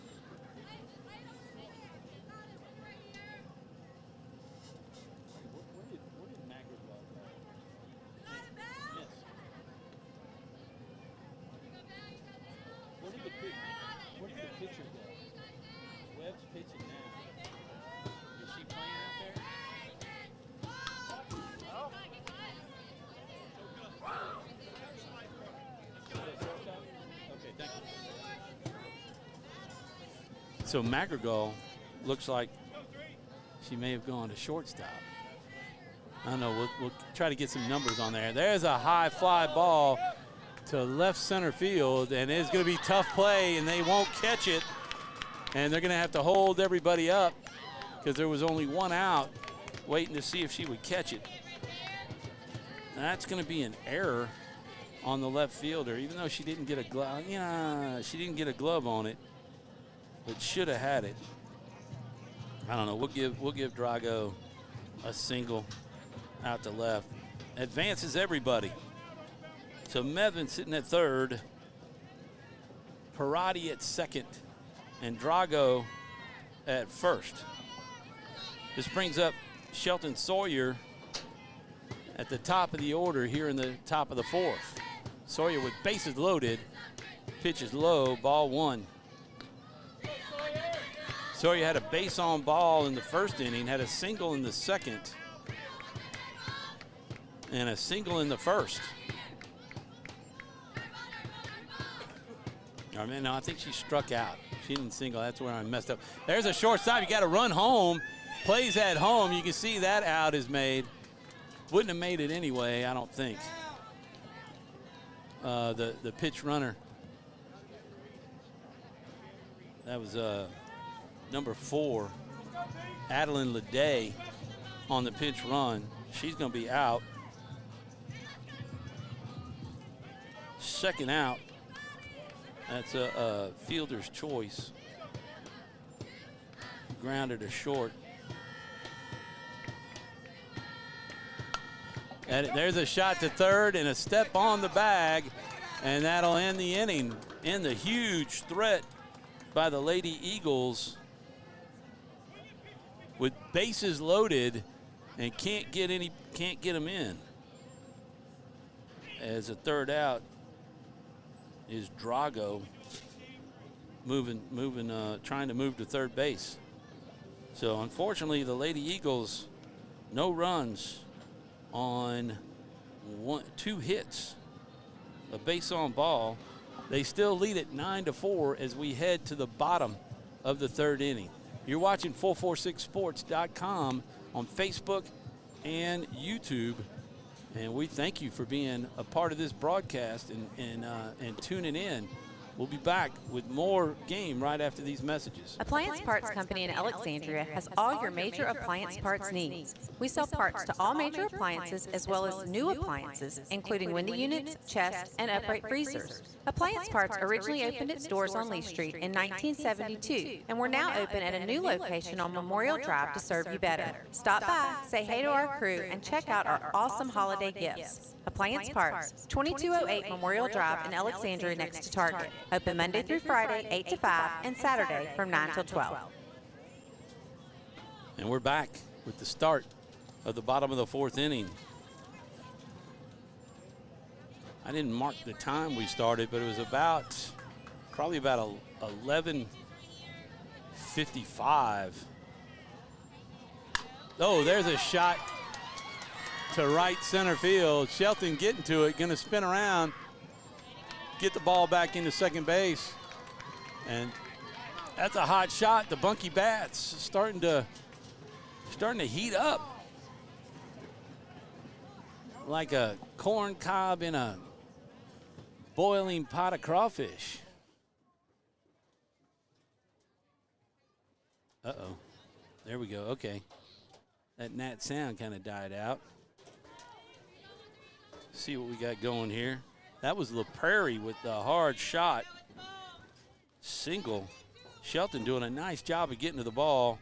So Magrigal looks like she may have gone to shortstop. I don't know. We'll try to get some numbers on there. There's a high fly ball to left center field, and it's going to be tough play, and they won't catch it. And they're going to have to hold everybody up because there was only 1 out, waiting to see if she would catch it. That's going to be an error on the left fielder, even though she didn't get a glove. Yeah, she didn't get a glove on it, but should have had it. I don't know. We'll give Drago a single out to left. Advances everybody. So Medvin sitting at third, Parati at second, and Drago at first. This brings up Shelton Sawyer at the top of the order here in the top of the 4th. Sawyer with bases loaded, pitches low, ball 1. Sawyer had a base on ball in the first inning, had a single in the second, and a single in the first. I mean, no, I think she struck out. She didn't single. That's where I messed up. There's a shortstop. You got to run home. Plays at home. You can see that out is made. Wouldn't have made it anyway, I don't think. The pitch runner. That was number 4, Adeline Leday, on the pitch run. She's going to be out. Second out. That's a fielder's choice. Grounded to short. And there's a shot to third and a step on the bag, and that'll end the inning. In the huge threat by the Lady Eagles with bases loaded and can't get them in. As a third out is Drago trying to move to third base. So unfortunately, the Lady Eagles, no runs on 2 hits, a base on ball. They still lead it 9-4 as we head to the bottom of the 3rd inning. You're watching 446sports.com on Facebook and YouTube, and we thank you for being a part of this broadcast and tuning in. We'll be back with more game right after these messages. Appliance Parts Company in Alexandria has all your major appliance parts needs. We sell parts to all major appliances as well as new appliances, including window units, chests, and upright freezers. Appliance Parts originally opened its doors on Lee Street in 1972, and we're now open at a new location on Memorial Drive to serve you better. Stop by, say hey to our crew, and check out our awesome holiday gifts. Appliance Parts, 2208 Memorial Drive in Alexandria next to Target. Open Monday through Friday, 8 to 5, and Saturday from 9 till 12. And we're back with the start of the bottom of the 4th inning. I didn't mark the time we started, but it was probably about 11:55. Oh, there's a shot to right center field. Shelton getting to it, going to spin around. get the ball back into second base. And that's a hot shot. The Bunkie bats starting to heat up. Like a corn cob in a boiling pot of crawfish. Uh-oh. There we go. Okay. That gnat sound kind of died out. See what we got going here. That was LaPrairie with the hard shot. Single. Shelton doing a nice job of getting to the ball.